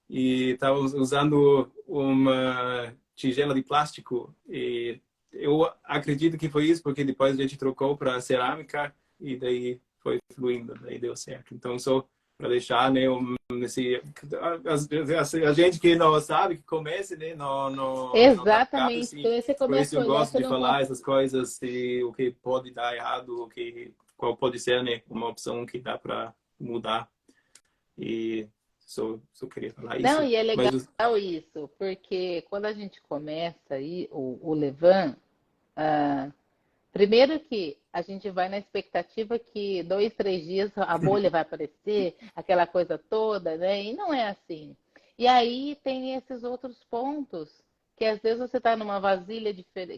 E estava usando uma tigela de plástico e eu acredito que foi isso, porque depois a gente trocou para cerâmica e daí foi fluindo, daí deu certo. Então, só para deixar, né, esse, a gente que não sabe, que comece, né, não tá ligado, Exatamente. assim, Então, aí você por isso começa a eu olhar, gosto você de não falar consegue. essas coisas, e o que pode dar errado, qual pode ser, né, uma opção que dá para mudar. E só queria falar Não, isso. e é legal Mas isso, porque quando a gente começa aí o Levan, ah, primeiro que a gente vai na expectativa que 2, 3 dias a bolha vai aparecer, aquela coisa toda, né? E não é assim. E aí tem esses outros pontos, que às vezes você está numa vasilha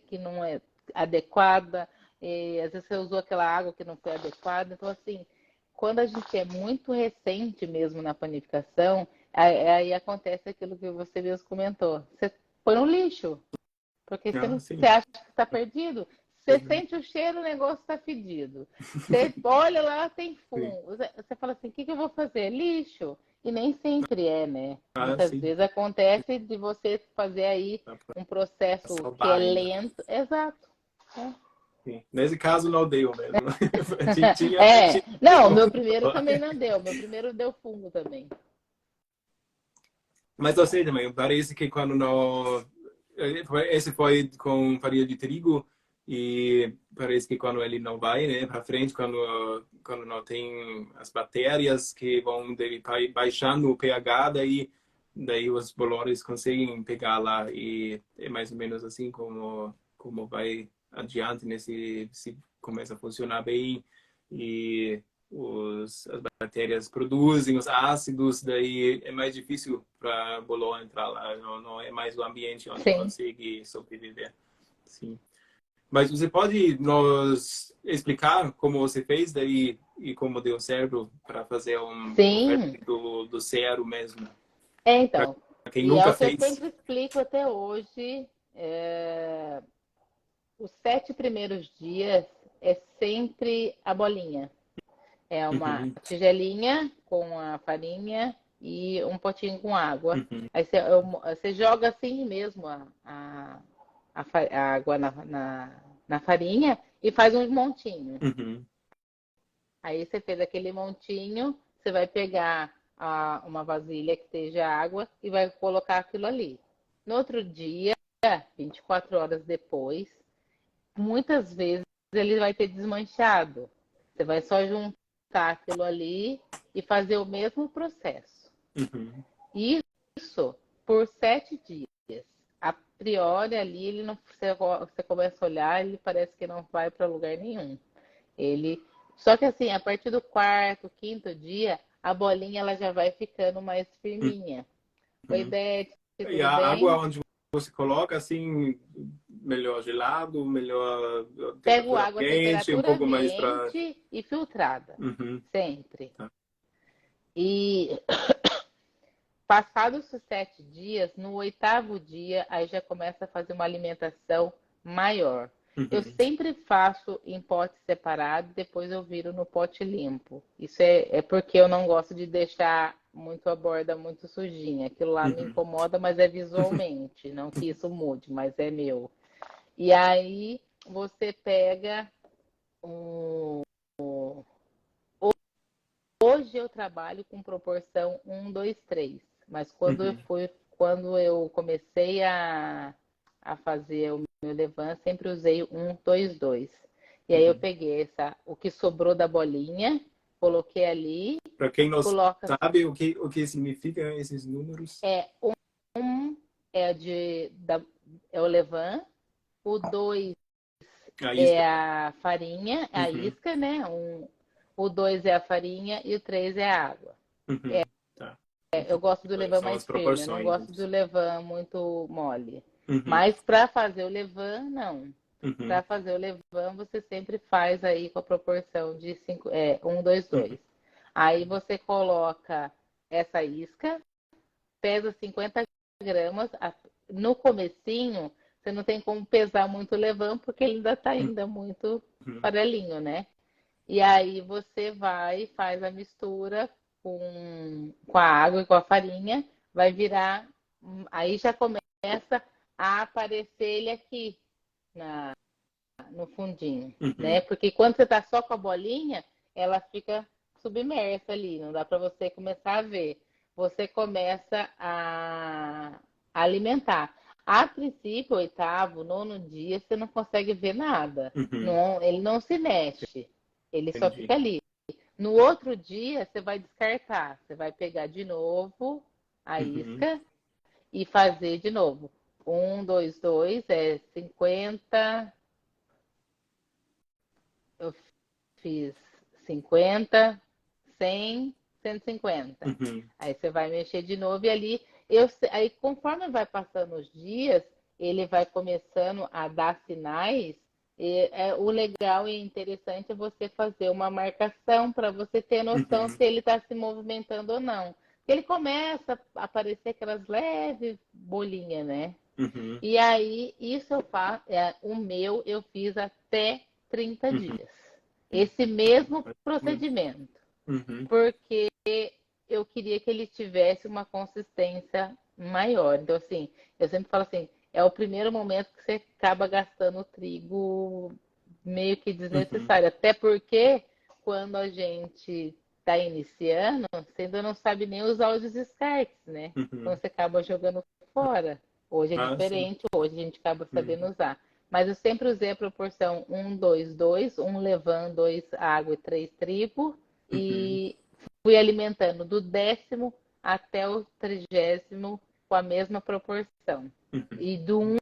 que não é adequada, e às vezes você usou aquela água que não foi adequada. Então, assim, quando a gente é muito recente mesmo na panificação, aí acontece aquilo que você mesmo comentou. Você põe no lixo, porque você, ah, não, você sim, acha que está perdido. Você verdade. sente o cheiro, o negócio está fedido. Você olha lá, tem Sim. fungo. Você fala assim: o que eu vou fazer? Lixo. E nem sempre é, né? Ah, Muitas sim. vezes acontece de você fazer aí Dá pra um processo que é salvar ainda. lento. Exato. É. Sim. Nesse caso não deu mesmo. Tinha Não, fungo. meu primeiro também não deu. Meu primeiro deu fungo também. Mas eu sei também, parece que quando não. Esse foi com farinha de trigo e parece que quando ele não vai, né, para frente, quando não tem as bactérias que vão baixando o pH, daí os bolores conseguem pegar lá e é mais ou menos assim como vai adiante, né, se começa a funcionar bem e as bactérias produzem os ácidos, daí é mais difícil para bolor entrar lá, não é mais o ambiente onde Sim. consegue sobreviver. Sim. Mas você pode nos explicar como você fez daí e como deu certo para fazer o Sim. fermento do zero mesmo, É, para então. quem E é nunca o que eu fez? sempre explico até hoje. Os 7 primeiros dias é sempre a bolinha. É uma Uhum, tigelinha com a farinha e um potinho com água. uhum, Aí você joga assim mesmo a água na farinha e faz um montinho. uhum, Aí você fez aquele montinho, você vai pegar uma vasilha que esteja água e vai colocar aquilo ali. No outro dia, 24 horas depois, muitas vezes ele vai ter desmanchado. Você vai só juntar aquilo ali e fazer o mesmo processo. uhum. Isso por 7 dias. A priori ali, ele não, você começa a olhar, ele parece que não vai para lugar nenhum. Ele, só que assim, a partir do quarto, quinto dia, a bolinha ela já vai ficando mais firminha. Oi, Uhum. Beth, E tudo a água bem? onde você coloca, assim, melhor gelado, melhor Pego temperatura água a quente, um temperatura pouco mais para. ambiente e filtrada, Uhum, sempre. tá. E passados os 7 dias, no 8º dia, aí já começa a fazer uma alimentação maior. Eu Uhum. sempre faço em pote separado, depois eu viro no pote limpo. Isso é porque eu não gosto de deixar muito a borda muito sujinha. Aquilo lá me Uhum. incomoda, mas é visualmente, não que isso mude, mas é meu. E aí você pega um. Hoje eu trabalho com proporção 1, 2, 3, mas Uhum. quando eu comecei a fazer o meu levan, sempre usei 1, 2, 2. E aí eu Uhum. peguei o que sobrou da bolinha, coloquei ali, Para quem não coloca sabe o que significa esses números. é um é é o levan, o 2 A isca. é a farinha, a Uhum. isca, né? O 2 é a farinha e o 3 é a água. Uhum. Tá. Eu gosto do levain São mais as firme, eu não proporções. gosto do levain muito mole. Uhum. Mas para fazer o levain, não. Uhum. Para fazer o levain, você sempre faz aí com a proporção de 1, 2, Uhum. 2. Aí você coloca essa isca, pesa 50 gramas. No comecinho, você não tem como pesar muito o levain, porque ele ainda está ainda muito Uhum. farelinho, né? E aí você vai, faz a mistura com a água e com a farinha, vai virar. Aí já começa a aparecer ele aqui no fundinho, né? Uhum. Porque quando você tá só com a bolinha, ela fica submersa ali, não dá para você começar a ver. Você começa a alimentar. A princípio, 8º, 9º dia, você não consegue ver nada. Uhum. Não, ele não se mexe, ele só Entendi. fica ali. No outro dia, você vai descartar. Você vai pegar de novo a Uhum. isca e fazer de novo. 1, 2, 2 é 50. Eu fiz 50, 100, 150. Uhum. Aí você vai mexer de novo e ali, aí conforme vai passando os dias, ele vai começando a dar sinais. O legal e interessante é você fazer uma marcação para você ter noção Uhum. se ele está se movimentando ou não. Ele começa a aparecer aquelas leves bolinhas, né? Uhum. E aí, isso eu faço, o meu eu fiz até 30 Uhum. dias. Esse mesmo procedimento, Uhum. porque eu queria que ele tivesse uma consistência maior. Então, assim, eu sempre falo assim, é o primeiro momento que você acaba gastando trigo meio que Uhum. desnecessário. Até porque quando a gente está iniciando, você ainda não sabe nem usar os descartes, né? Então Uhum. você acaba jogando fora. Hoje é Ah, sim. diferente, hoje a gente acaba sabendo Uhum. usar. Mas eu sempre usei a proporção 1, 2, 2, um levain, 2 água e 3 trigo. Uhum. E fui alimentando do 10º até o 30º com a mesma proporção. Uhum. E do 1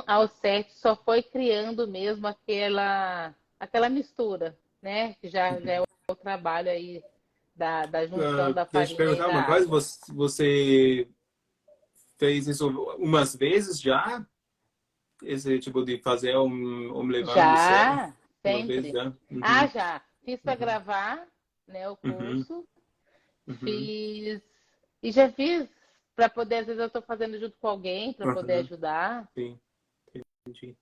ao 7 só foi criando mesmo aquela mistura, né? Que já é Uhum. o trabalho aí da junção da Deixa eu te farinha e perguntar da uma coisa. água. Você fez isso umas vezes já? Esse tipo de fazer um levain do zero? Já, Uma vez sempre. já? Ah, Uhum. já. Fiz para Uhum. gravar, né, o Uhum. curso. Uhum. Fiz e já fiz para poder, às vezes eu estou fazendo junto com alguém para poder Uhum. ajudar. Sim, entendi.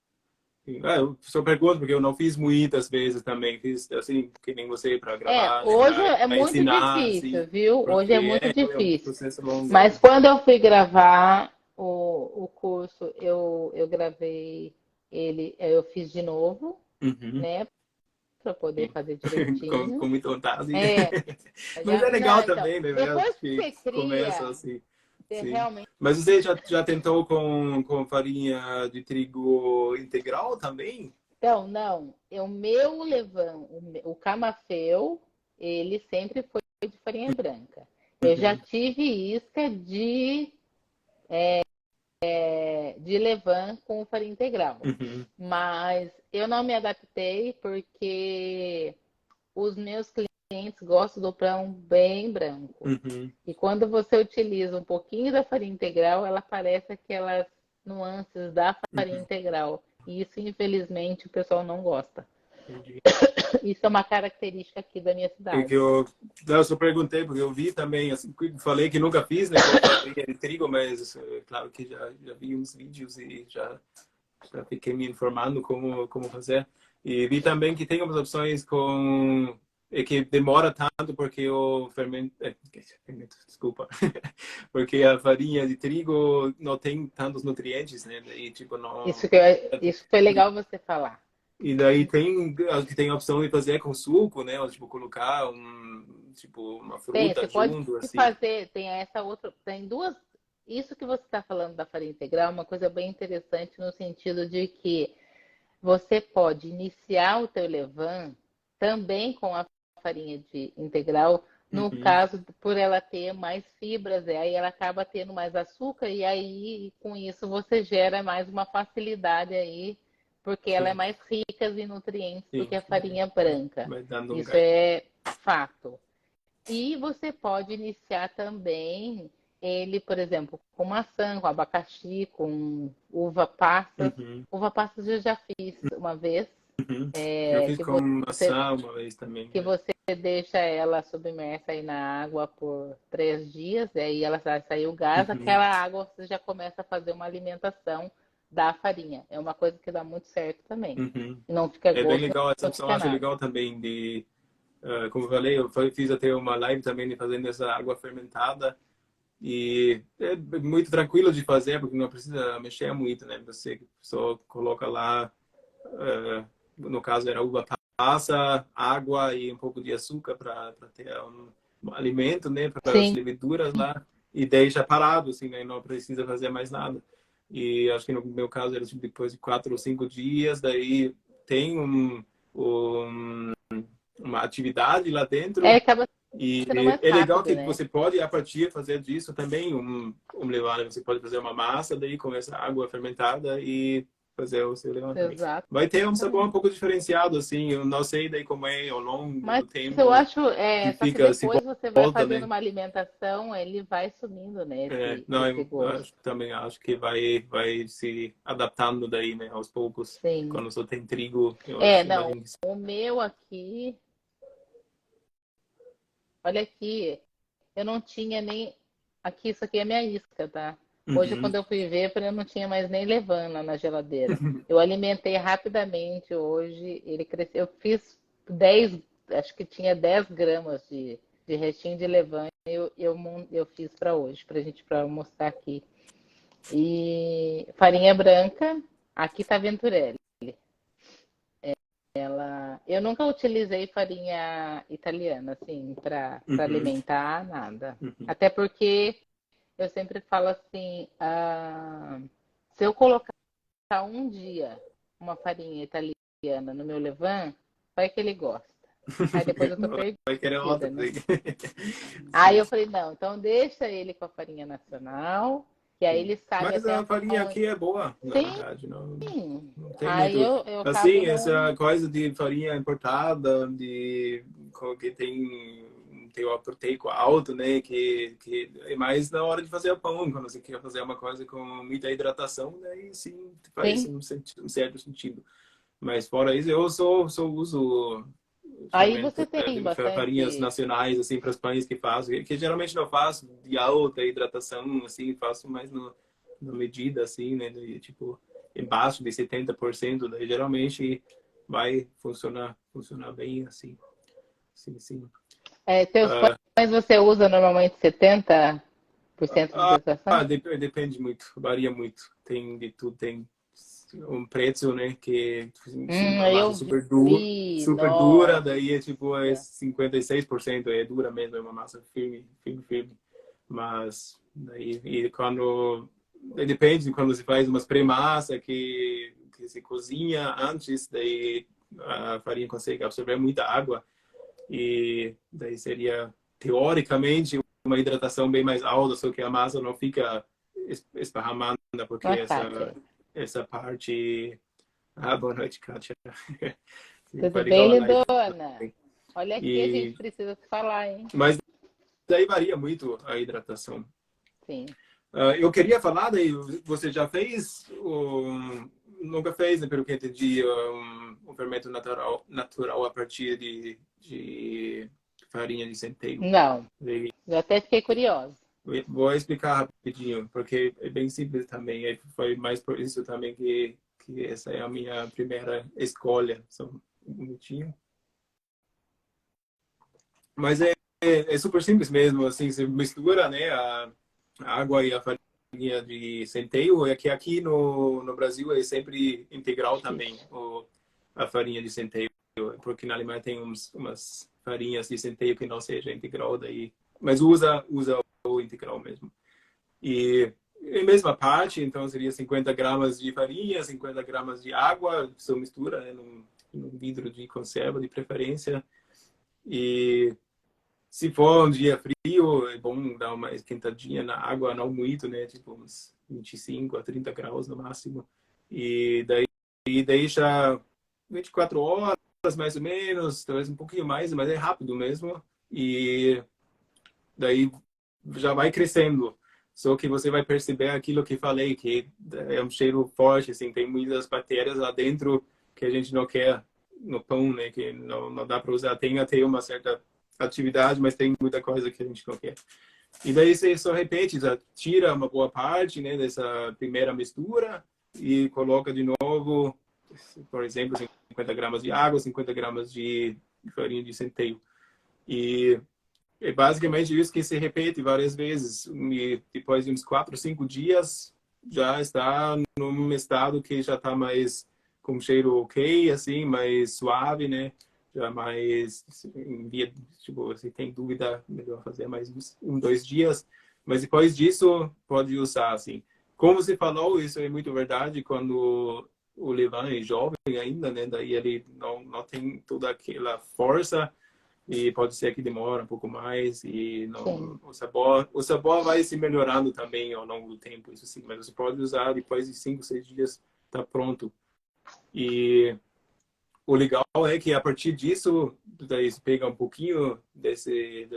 Sim. Eu só pergunto porque eu não fiz muitas vezes também. Fiz assim, que nem você, para gravar, né? Hoje é Para muito ensinar, difícil, assim. viu? Hoje é Porque muito é um difícil. processo longo. Mas quando eu fui gravar o curso, eu gravei ele, eu fiz de novo, Uhum. né? Para poder Sim. fazer Com direitinho. muita vontade. É, Mas é legal não, então, também, né? Ver depois que que você começa cria, assim. você Sim. realmente. Mas você já tentou com farinha de trigo integral também? Então, não, o meu levain, o camafeu, ele sempre foi de farinha branca. Eu já Uhum. tive isca de levain com farinha integral. Uhum. Mas eu não me adaptei porque os meus clientes gostam do pão bem branco. Uhum. E quando você utiliza um pouquinho da farinha integral, ela parece aquelas nuances da farinha Uhum. integral. E isso, infelizmente, o pessoal não gosta. Entendi. Isso é uma característica aqui da minha E cidade. que eu só perguntei, porque eu vi também, assim, falei que nunca fiz, né, com farinha de trigo, mas claro que já vi uns vídeos e já fiquei me informando como fazer. E vi também que tem umas opções com que demora tanto porque o desculpa, porque a farinha de trigo não tem tantos nutrientes, né? Daí tipo não. Isso foi legal você falar. E daí tem a opção de fazer com suco, né? Ou, tipo colocar uma Tem, fruta você pode junto assim. fazer, tem essa outra, tem duas. Isso que você está falando da farinha integral é uma coisa bem interessante no sentido de que você pode iniciar o teu levain também com a farinha de integral, no Uhum, caso por ela ter mais fibras, aí ela acaba tendo mais açúcar e aí com isso você gera mais uma facilidade aí, porque ela é sim, mais rica em nutrientes do sim. que a farinha branca. Vai dando um Isso gás. é fato. E você pode iniciar também ele, por exemplo, com maçã, com abacaxi, com uva passas. Uhum. Uva passas eu já fiz uma vez, Uhum. Eu fiz que com você, maçã uma vez também, que né? você deixa ela submersa aí na água por 3 dias, e aí ela vai sair o gás, Uhum. aquela água você já começa a fazer uma alimentação da farinha. É uma coisa que dá muito certo também. Uhum. Não fica É bem gosto, legal, essa não opção eu fica acho nada. legal também como eu falei, fiz até uma live também de fazendo essa água fermentada e é muito tranquilo de fazer porque não precisa mexer muito, né? Você só coloca lá, no caso era uva passa, água e um pouco de açúcar para ter um alimento, né? Para as Sim, leveduras lá e deixa parado, assim, né? Não precisa fazer mais nada. E acho que no meu caso era tipo, depois de 4 ou 5 dias, daí tem um uma atividade lá dentro acaba sendo e mais é legal rápido, que né? você pode a partir fazer disso também um levain, você pode fazer uma massa daí com essa água fermentada e fazer o seu levain também. Vai ter um sabor um Exatamente. pouco diferenciado assim, eu não sei daí como é ao longo Mas do eu tempo acho, que só que fica se depois você vai volta, fazendo né? uma alimentação, ele vai sumindo, né, Não, esse gosto. também acho que vai se adaptando daí, né, aos poucos. Sim. Quando só tem trigo, eu Não, imagino que o meu aqui, olha aqui, eu não tinha nem, aqui, isso aqui é minha isca, tá? Hoje, uhum. quando eu fui ver, eu não tinha mais nem levain lá na geladeira. Eu alimentei rapidamente hoje, ele cresceu, eu fiz 10, acho que tinha 10 gramas de restinho de levain, eu fiz para hoje, para a gente para mostrar aqui. E farinha branca, aqui tá Venturelli. Eu nunca utilizei farinha italiana, assim, para Uhum. alimentar nada. Uhum. Até porque eu sempre falo assim, se eu colocar um dia uma farinha italiana no meu levain, vai que ele gosta. Aí depois eu tô Não vai querer outra perdida, né? daí. Aí Sim. eu falei, não, então deixa ele com a farinha nacional, que aí Sim. ele sabe Mas até a farinha onde. aqui é boa, na Sim, verdade. Não tem aí muito. eu acabo Assim, essa não. coisa de farinha importada, que tem um teor proteico alto, né? Que é mais na hora de fazer o pão, quando você quer fazer uma coisa com muita hidratação, daí sim faz Sim. um certo sentido. Mas fora isso, eu só uso Aí fermento, você tem farinhas bastante. nacionais, assim, para os pães que faço, que geralmente não faço de alta hidratação, assim, faço mais na medida, assim, né, tipo, embaixo de 70%, daí geralmente vai funcionar bem, assim, sim, sim. Teus pães você usa normalmente 70% de hidratação? Depende muito, varia muito, tem de tudo, tem um preço, né, que uma massa Eu vi, super dura, nossa. daí é tipo 56%, é dura mesmo, é uma massa firme, firme, firme. Mas daí e daí depende quando se faz umas pré-massa que se cozinha antes, daí a farinha consegue absorver muita água e daí seria teoricamente uma hidratação bem mais alta, só que a massa não fica esparramada porque Mas, Kátia, essa parte. Boa noite, Kátia. tudo Foi bem, legal a live. lindona? Olha aqui, a gente E, precisa se falar, hein? mas daí varia muito a hidratação. Sim. Eu queria falar, daí você já fez nunca fez, né? Pelo que entendi, um fermento natural a partir de farinha de centeio. Não, eu até fiquei curiosa. Vou explicar rapidinho, porque é bem simples também. Foi mais por isso também que essa é a minha primeira escolha. Só um minutinho. Mas é super simples mesmo, assim, você mistura, né, a água e a farinha de centeio, é que aqui no Brasil é sempre integral também, a farinha de centeio, porque na Alemanha tem umas farinhas de centeio que não seja integral, daí, mas usa o integral mesmo. E a mesma parte, então seria 50 gramas de farinha, 50 gramas de água, você mistura, né, num vidro de conserva de preferência, e se for um dia frio, é bom dar uma esquentadinha na água, não muito, né? Tipo uns 25 a 30 graus no máximo. E daí deixa 24 horas, mais ou menos, talvez um pouquinho mais, mas é rápido mesmo. E daí já vai crescendo. Só que você vai perceber aquilo que falei, que é um cheiro forte, assim, tem muitas bactérias lá dentro que a gente não quer no pão, né? Que não dá para usar. Tem até uma certa atividade, mas tem muita coisa que a gente não quer. E daí você só repete, já tira uma boa parte, né, dessa primeira mistura e coloca de novo, por exemplo, 50 gramas de água, 50 gramas de farinha de centeio. E é basicamente isso que se repete várias vezes. E depois de uns 4, 5 dias, já está num estado que já está mais com cheiro ok, assim, mais suave, né? Já mais, tipo, se tem dúvida, melhor fazer mais um, 2 dias. Mas depois disso, pode usar, assim. Como você falou, isso é muito verdade quando o Levan é jovem ainda, né? Daí ele não tem toda aquela força e pode ser que demore um pouco mais e Sim. não, o sabor vai se melhorando também ao longo do tempo, isso sim, mas você pode usar depois de 5, 6 dias, tá pronto. E o legal é que a partir disso, daí você pega um pouquinho desse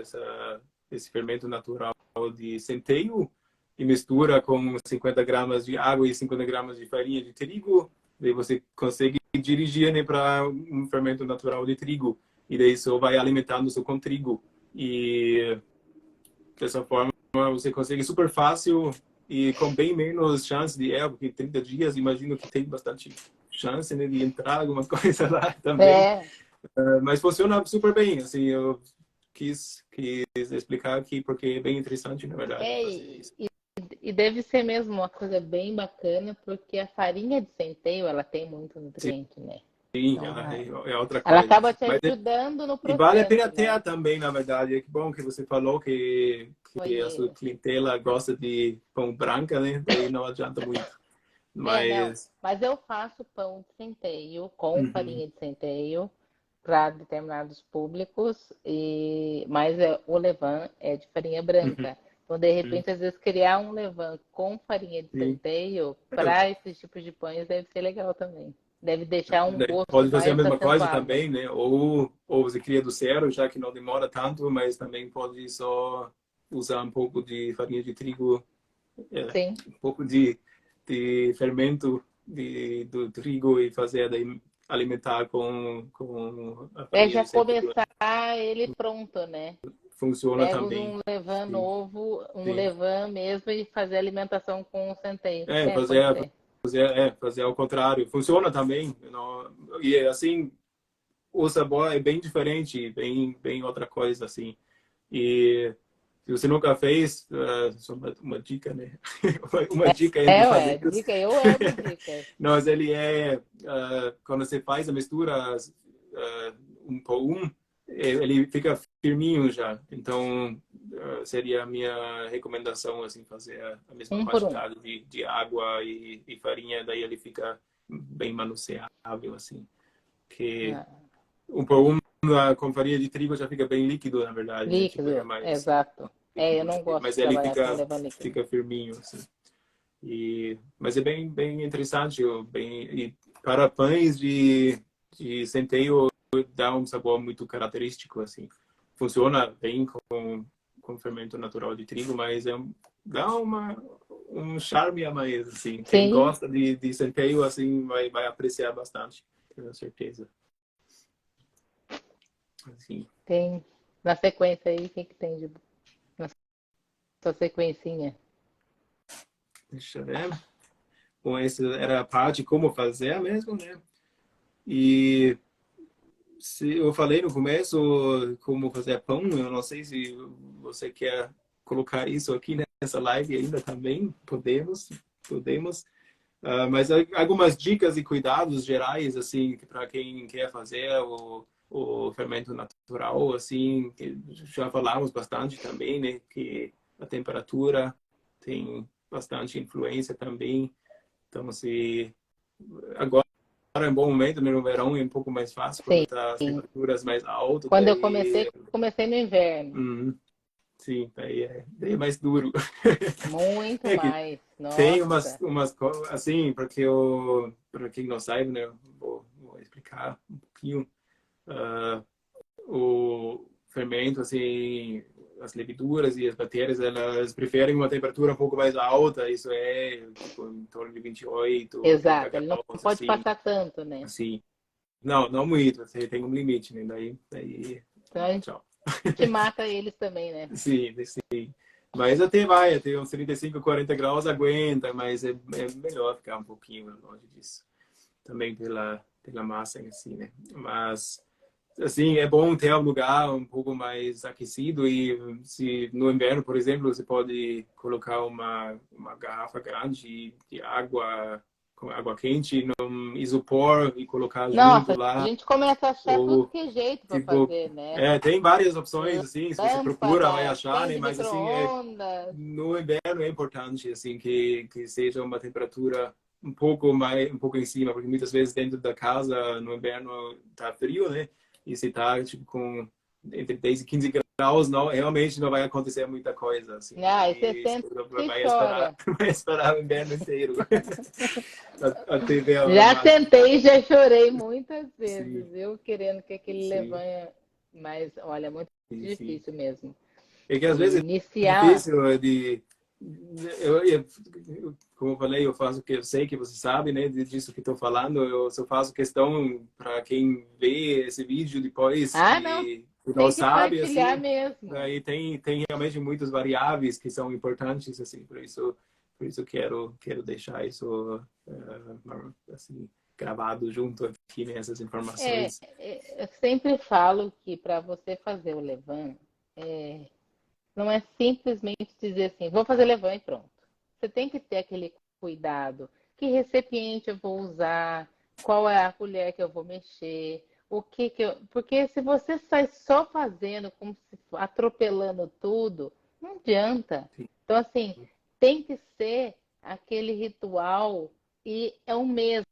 fermento natural de centeio e mistura com 50 gramas de água e 50 gramas de farinha de trigo, daí você consegue dirigir, né, para um fermento natural de trigo e daí só vai alimentando-se com trigo e dessa forma você consegue super fácil e com bem menos chance de erro, porque 30 dias imagino que tem bastante chance, né, de entrar alguma coisa lá também. É, Mas funciona super bem, assim, eu quis explicar aqui porque é bem interessante, na verdade, é, fazer isso. e deve ser mesmo uma coisa bem bacana, porque a farinha de centeio, ela tem muito nutriente, né? Sim, Então, é outra ela coisa. acaba te Mas ajudando no e vale a pena processo, ter né? também, na verdade. É que bom que você falou que a sua Foi, clientela gosta de pão branca, né? Daí não adianta muito. não, Mas, mas eu faço pão de centeio com uhum, farinha de centeio para determinados públicos, mas o levain é de farinha uhum, branca. Então, de uhum, repente, às vezes, criar um levain com farinha de sim. centeio para esses tipos de pães deve ser legal também. Deve deixar um Daí gosto pode fazer a mais mesma coisa acentuado. também, né? Ou você cria do zero, já que não demora tanto, mas também pode só usar um pouco de farinha de trigo, Sim. um pouco de fermento do trigo e fazer daí alimentar com a É farinha já de centeio. começar ele pronto, né? Funciona Pego também. um levain Sim, novo, um sim. levain mesmo e fazer alimentação com o centeio. É, É, pode fazer, ser. fazer ao contrário. Funciona também. Não, e assim, o sabor é bem diferente, bem outra coisa, assim. E se você nunca fez, só uma dica, né? Uma dica entre Ué, fazendeiros. dica, eu amo dicas. Mas ele quando você faz a mistura um por um, ele fica firminho já. Então, seria a minha recomendação, assim, fazer a mesma Um por um. quantidade de água e farinha, daí ele fica bem manuseável, assim. Que Ah, um por um, com farinha de trigo já fica bem líquido, na verdade, né? Tipo, é líquido, mais exato. É, eu líquido, não gosto mas de ele trabalhar com levain líquido. fica firminho, assim. Mas é bem interessante, e para pães de centeio dá um sabor muito característico, assim. Funciona bem com fermento natural de trigo, mas dá um charme a mais, assim. Quem Sim, gosta de centeio, assim, vai apreciar bastante, tenho certeza. Assim, tem. Na sequência aí, o que que tem na sua sequencinha? deixa eu ver. Bom, essa era a parte de como fazer mesmo, né? E se eu falei no começo como fazer pão, eu não sei se você quer colocar isso aqui nessa live ainda também, podemos. Mas algumas dicas e cuidados gerais, assim, para quem quer fazer o fermento natural, assim, que já falamos bastante também, né? Que a temperatura tem bastante influência também. Então, se agora é um bom momento, né, no verão é um pouco mais fácil quando Sim. tá as temperaturas mais altas, Quando daí, comecei no inverno. sim, daí é mais duro. Muito É que mais. tem Nossa. assim, para quem não sabe, né, vou explicar um pouquinho. Ah, o fermento, assim, as leveduras e as bactérias, elas preferem uma temperatura um pouco mais alta, isso é, tipo, em torno de 28, 30 Exato. Ele não graus, pode passar tanto, né? assim. Não muito, você tem um limite, né? Daí, Então a tchau. gente mata eles também, né? Sim. Mas até uns 35, 40 graus aguenta, mas é melhor ficar um pouquinho longe disso. Também pela massa em si, né? Mas, assim, é bom ter um lugar um pouco mais aquecido e se no inverno, por exemplo, você pode colocar uma garrafa grande de água, com água quente, num isopor e colocar junto Nossa, a lá. gente começa a achar tudo Ou, que é jeito para tipo, fazer, né? tem várias opções, assim, se você procura, vai Lâmpada, achar, tem né? de Mas, assim, micro-ondas. no inverno é importante, assim, que seja uma temperatura um pouco em cima, porque muitas vezes dentro da casa, no inverno, tá frio, né? E se tá, tipo, com entre 10 e 15 graus, não, realmente não vai acontecer muita coisa, assim. Ah, e você Daí senta e vai esperar, chora. vai esperar o inverno inteiro até ver a Já máxima. tentei, já chorei muitas Sim, vezes, eu querendo que aquele sim, levanha, mas olha, é muito sim. difícil mesmo. É que às E vezes é iniciar, difícil de. Como eu falei, eu faço o que eu sei que você sabe, né, disso que estou falando. Eu só faço questão para quem vê esse vídeo depois não, que não tem que sabe, partilhar assim. mesmo. Aí tem realmente muitas variáveis que são importantes, assim. Por isso quero deixar isso assim gravado junto aqui nessas informações. Eu sempre falo que para você fazer o levan, não é simplesmente dizer assim, vou fazer levan e pronto. Você tem que ter aquele cuidado. Que recipiente eu vou usar? Qual é a colher que eu vou mexer? O que que eu... Porque se você sai só fazendo, como se atropelando tudo, não adianta. Sim. Então, assim, tem que ser aquele ritual e é o mesmo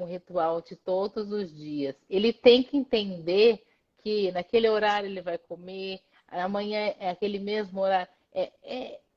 ritual de todos os dias. Ele tem que entender que naquele horário ele vai comer, amanhã é aquele mesmo horário.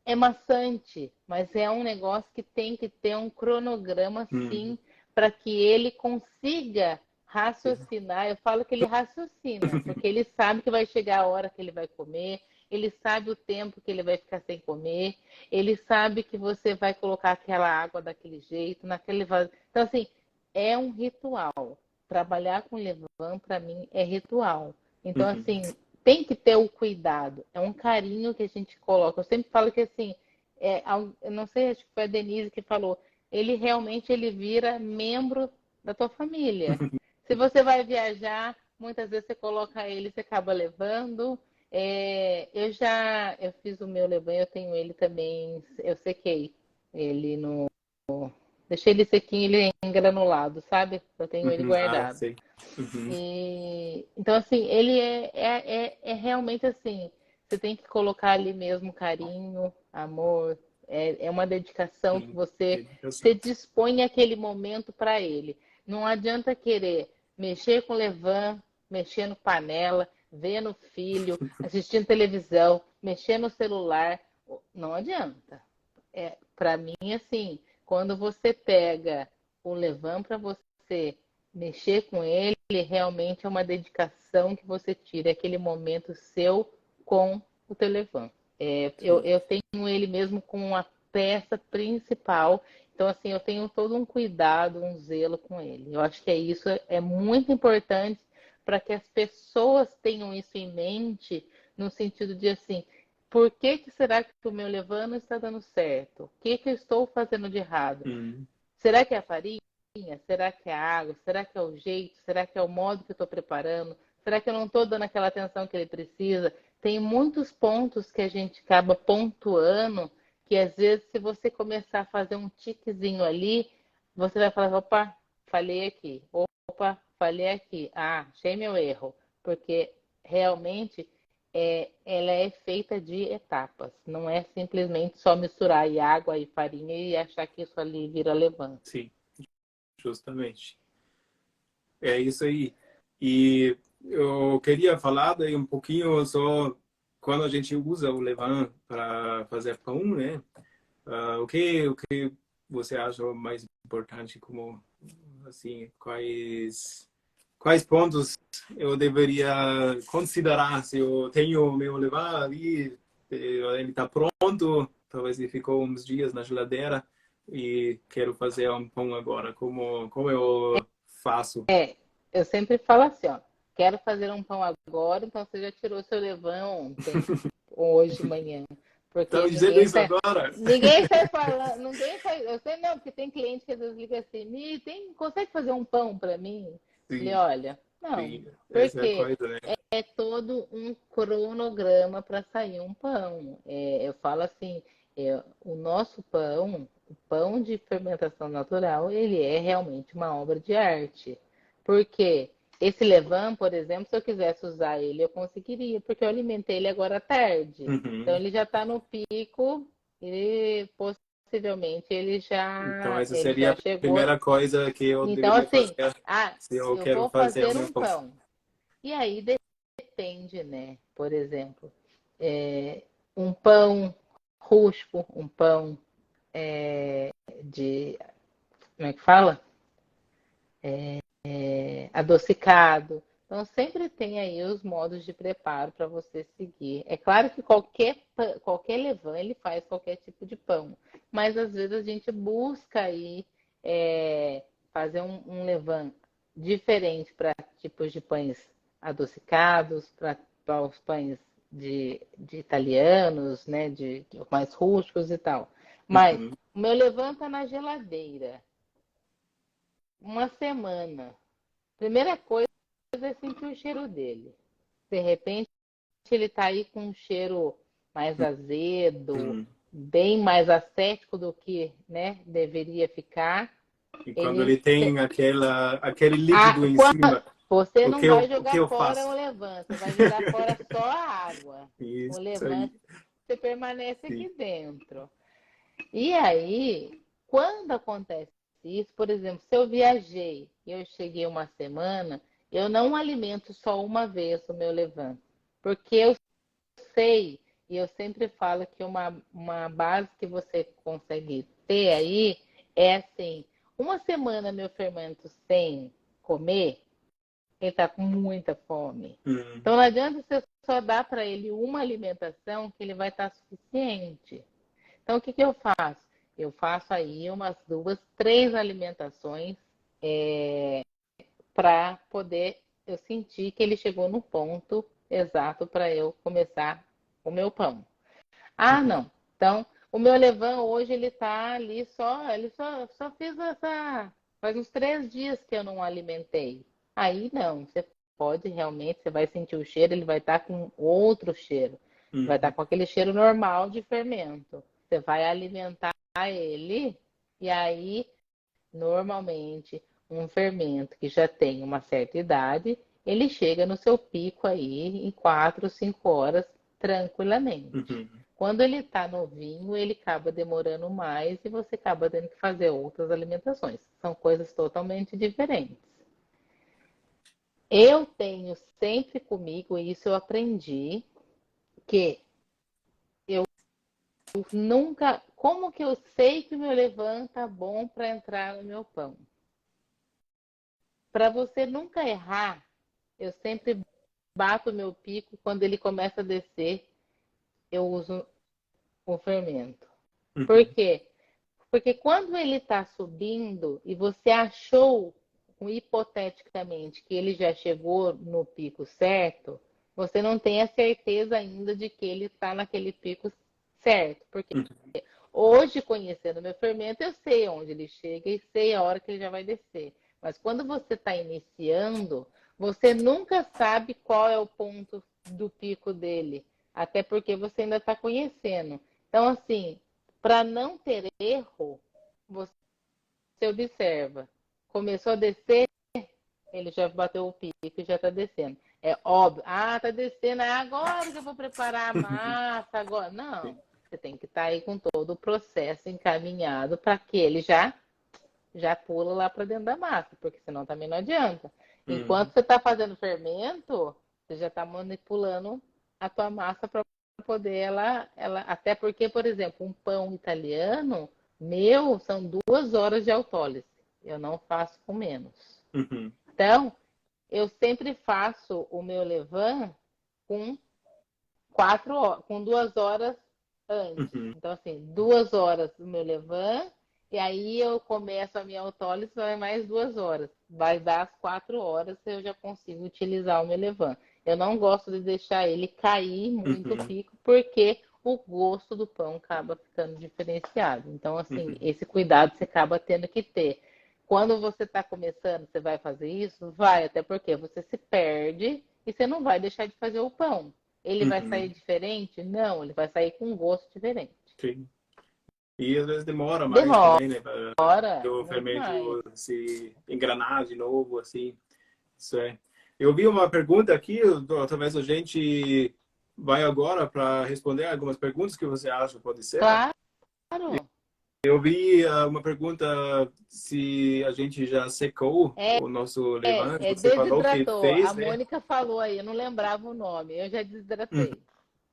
É maçante, mas é um negócio que tem que ter um cronograma, Uhum. sim, para que ele consiga raciocinar. Eu falo que ele raciocina, porque ele sabe que vai chegar a hora que ele vai comer, ele sabe o tempo que ele vai ficar sem comer, ele sabe que você vai colocar aquela água daquele jeito, naquele vaso. Então, assim, é um ritual. Trabalhar com levain, para mim, é ritual. Então, Uhum. assim, tem que ter o cuidado. É um carinho que a gente coloca. Eu sempre falo que, assim, eu não sei, acho que foi a Denise que falou, ele realmente ele vira membro da tua família. Se você vai viajar, muitas vezes você coloca ele, você acaba levando. Eu fiz o meu levain, eu tenho ele também, eu sequei ele no deixei ele sequinho, ele é granulado, sabe? Eu tenho ele Uhum. Ah, guardado. sei. Uhum. Então, assim, ele é realmente assim. Você tem que colocar ali mesmo carinho, amor. É uma dedicação que Sim, você se dedicação. dispõe aquele momento para ele. Não adianta querer mexer com levan, mexer no panela, ver no filho, assistindo televisão, mexer no celular. Não adianta. Para mim, assim, quando você pega o levan para você mexer com ele, realmente é uma dedicação que você tira, é aquele momento seu com o teu levan. Eu Sim. tenho ele mesmo com peça principal. Então, assim, eu tenho todo um cuidado, um zelo com ele. Eu acho que isso é muito importante para que as pessoas tenham isso em mente, no sentido de assim, por que será que o meu levain não está dando certo? O que eu estou fazendo de errado? Uhum. Será que é a farinha? Será que é a água? Será que é o jeito? Será que é o modo que eu estou preparando? Será que eu não estou dando aquela atenção que ele precisa? Tem muitos pontos que a gente acaba pontuando que às vezes se você começar a fazer um tiquezinho ali, você vai falar, opa, falhei aqui. Opa, falhei aqui. Ah, achei meu erro. Porque realmente ela é feita de etapas. Não é simplesmente só misturar aí água e farinha e achar que isso ali vira levain. Sim, justamente. É isso aí. E eu queria falar daí um pouquinho só quando a gente usa o levain para fazer pão, né? O que você acha mais importante, como assim, quais pontos eu deveria considerar se eu tenho o meu levain ali, ele está pronto, talvez ele ficou uns dias na geladeira e quero fazer um pão agora, como eu faço? Eu sempre falo assim, ó, quero fazer um pão agora, então você já tirou seu levain ontem, ou hoje de manhã. Tá Porque me dizendo isso agora? ninguém sai falando, ninguém sai, eu sei não, porque tem cliente que às vezes liga assim, consegue fazer um pão para mim? Eu falei, Sim, olha, não, sim, essa é a porque coisa, né? é todo um cronograma para sair um pão. Eu falo assim, o nosso pão, o pão de fermentação natural, ele é realmente uma obra de arte. Porque esse levain, por exemplo, se eu quisesse usar ele, eu conseguiria, porque eu alimentei ele agora à tarde. Então Uhum. ele já está no pico e possivelmente Então, essa ele seria já a chegou. primeira coisa que eu Então, deveria assim, fazer se eu eu quero vou fazer o fazer meu um pão. pão. E aí depende, né? Por exemplo, é, um pão rústico, um pão de, como é que fala? Adocicado. Então, sempre tem aí os modos de preparo para você seguir. É claro que qualquer levain ele faz qualquer tipo de pão, mas às vezes a gente busca aí fazer um levain diferente para tipos de pães adocicados, para os pães de italianos, né, de mais rústicos e tal. Mas Uhum. o meu levain está na geladeira uma semana. Primeira coisa é sentir o cheiro dele. De repente, ele está aí com um cheiro mais azedo, Uhum. bem mais acético do que, né, deveria ficar. E quando Ele ele tem aquele líquido em cima, você o não que vai o que jogar eu fora faço? o levain, você vai jogar fora só a água. O Isso levain aí. você permanece Sim. aqui dentro. E aí, quando acontece isso, por exemplo, se eu viajei e eu cheguei uma semana, eu não alimento só uma vez o meu levain, porque eu sei, e eu sempre falo que uma base que você consegue ter aí é assim, uma semana meu fermento sem comer, ele está com muita fome. Uhum. Então não adianta você só dar para ele uma alimentação que ele vai estar suficiente. Então, o que eu faço? Eu faço aí umas duas, três alimentações para poder eu sentir que ele chegou no ponto exato para eu começar o meu pão. Ah, Uhum. não. Então, o meu levain hoje ele está ali só fez essa, faz uns 3 dias que eu não alimentei. Aí não, você pode realmente, você vai sentir o cheiro, ele vai estar com outro cheiro, vai estar Uhum. com aquele cheiro normal de fermento. Você vai alimentar ele e aí normalmente um fermento que já tem uma certa idade, ele chega no seu pico aí em 4, 5 horas tranquilamente. Uhum. Quando ele está novinho, ele acaba demorando mais e você acaba tendo que fazer outras alimentações. São coisas totalmente diferentes. Eu tenho sempre comigo, e isso eu aprendi, que nunca. Como que eu sei que o meu levain tá bom para entrar no meu pão? Para você nunca errar, eu sempre bato o meu pico quando ele começa a descer, eu uso o fermento. Por Uhum. quê? Porque quando ele está subindo e você achou, hipoteticamente, que ele já chegou no pico certo, você não tem a certeza ainda de que ele está naquele pico certo. Porque Uhum. hoje, conhecendo meu fermento, eu sei onde ele chega e sei a hora que ele já vai descer. Mas quando você está iniciando, você nunca sabe qual é o ponto do pico dele, até porque você ainda está conhecendo. Então, assim, para não ter erro, você observa. Começou a descer, ele já bateu o pico e já está descendo. É óbvio. Ah, está descendo. É agora que eu vou preparar a massa. Agora. Não. Sim. Você tem que estar aí com todo o processo encaminhado para que ele já pula lá para dentro da massa, porque senão também não adianta. Enquanto Uhum. você está fazendo fermento, você já está manipulando a tua massa para poder até porque, por exemplo, um pão italiano meu são 2 horas de autólise. Eu não faço com menos. Uhum. Então, eu sempre faço o meu levain com 4 horas, com 2 horas antes. Uhum. Então, assim, 2 horas do meu levain, e aí eu começo a minha autólise, vai mais 2 horas. Vai dar as 4 horas eu já consigo utilizar o meu levain. Eu não gosto de deixar ele cair muito o Uhum. pico, porque o gosto do pão acaba ficando diferenciado. Então, assim, Uhum. esse cuidado você acaba tendo que ter. Quando você está começando, você vai fazer isso? Vai, até porque você se perde e você não vai deixar de fazer o pão. Ele vai sair Uhum. diferente? Não, ele vai sair com um gosto diferente. Sim. E às vezes demora mais Demora também, né, para o muito mais. fermento se engranar de novo, assim. Isso é. Eu vi uma pergunta aqui, talvez a gente vai agora para responder algumas perguntas que você acha pode ser. Claro. Eu vi uma pergunta se a gente já secou É, o nosso levante. Você falou que desidratou. A fez, né? Mônica falou aí, eu não lembrava o nome. Eu já desidratei.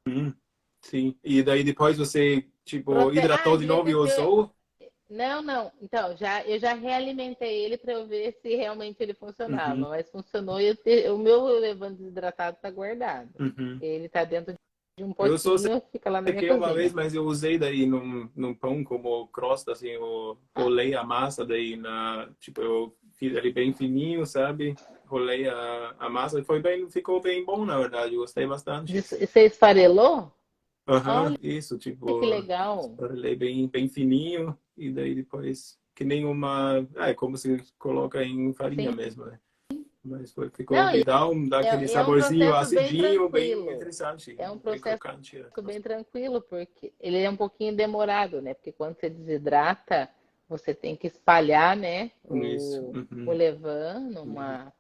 Uhum, sim. E daí depois você, tipo, hidratou de Devia novo e ter. usou? Não, não. Então, eu já realimentei ele para eu ver se realmente ele Uhum, funcionava. Mas funcionou e o meu levando desidratado está guardado. uhum. Ele está dentro de um Eu só potinho, fica lá na minha sequei uma vez, cozinha. mas eu usei daí num pão como crosta, assim, eu rolei a massa daí tipo, eu fiz ele bem fininho, sabe? Rolei a massa e ficou bem bom, na verdade, eu gostei bastante. Você esfarelou? Aham, Olha isso, que tipo, legal. rolei bem fininho e daí depois, que nem é como se coloca em farinha Sim. mesmo, né? Mas ficou, Não, e e dá aquele é um saborzinho processo bem acidinho, bem tranquilo. interessante, É um bem processo crocante. É. bem tranquilo, porque ele é um pouquinho demorado, né? Porque quando você desidrata, você tem que espalhar, né, Isso. o Uhum. levain Uhum. um Mais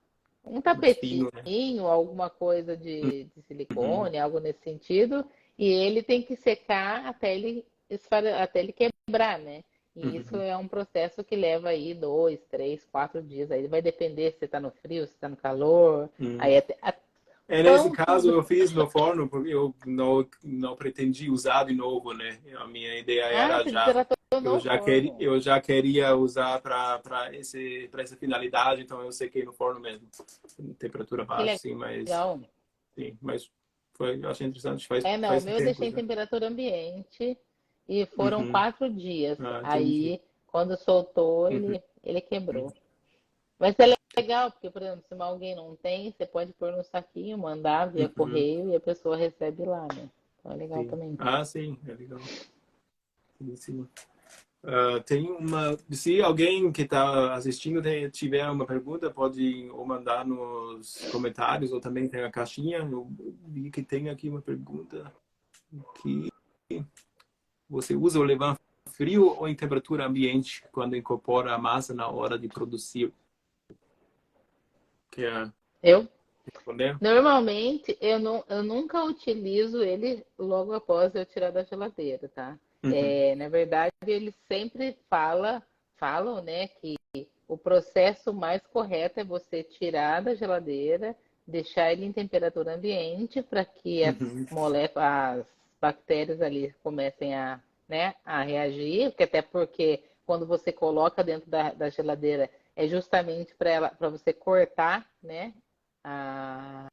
fino, né? tapetinho, alguma coisa de Uhum. silicone, algo nesse sentido, e ele tem que secar até ele quebrar, né? E isso Uhum. é um processo que leva aí 2, 3, 4 dias. Aí vai depender se você está no frio, se está no calor. Uhum. Aí até Nesse pão, caso, tudo. eu fiz no forno porque eu não pretendi usar de novo, né? A minha ideia Ah, era você desidratou no forno. eu já queria usar para essa finalidade, então eu sequei no forno mesmo, temperatura Que baixa, legal. sim, mas eu achei interessante, Não, o faz meu eu tempo deixei em já. temperatura ambiente e foram Uhum. 4 dias. Ah, entendi. Aí, quando soltou, Uhum. ele Uhum. quebrou. Mas é legal, porque, por exemplo, se alguém não tem, você pode pôr no saquinho, mandar via Uhum. correio e a pessoa recebe lá, né? Então é legal Sim. também. Ah, sim, é legal. Sim, sim. Tem uma. Se alguém que está assistindo tiver uma pergunta, pode ou mandar nos comentários ou também tem a caixinha. Eu vi que tem aqui uma pergunta que você usa o levain frio ou em temperatura ambiente quando incorpora a massa na hora de produzir? Quer Eu, responder? normalmente, eu nunca utilizo ele logo após eu tirar da geladeira, tá? Uhum, Na verdade, eles sempre falam, né, que o processo mais correto é você tirar da geladeira, deixar ele em temperatura ambiente para que uhum, as bactérias ali comecem né, a reagir, porque até porque quando você coloca dentro da geladeira é justamente para você cortar, né, a,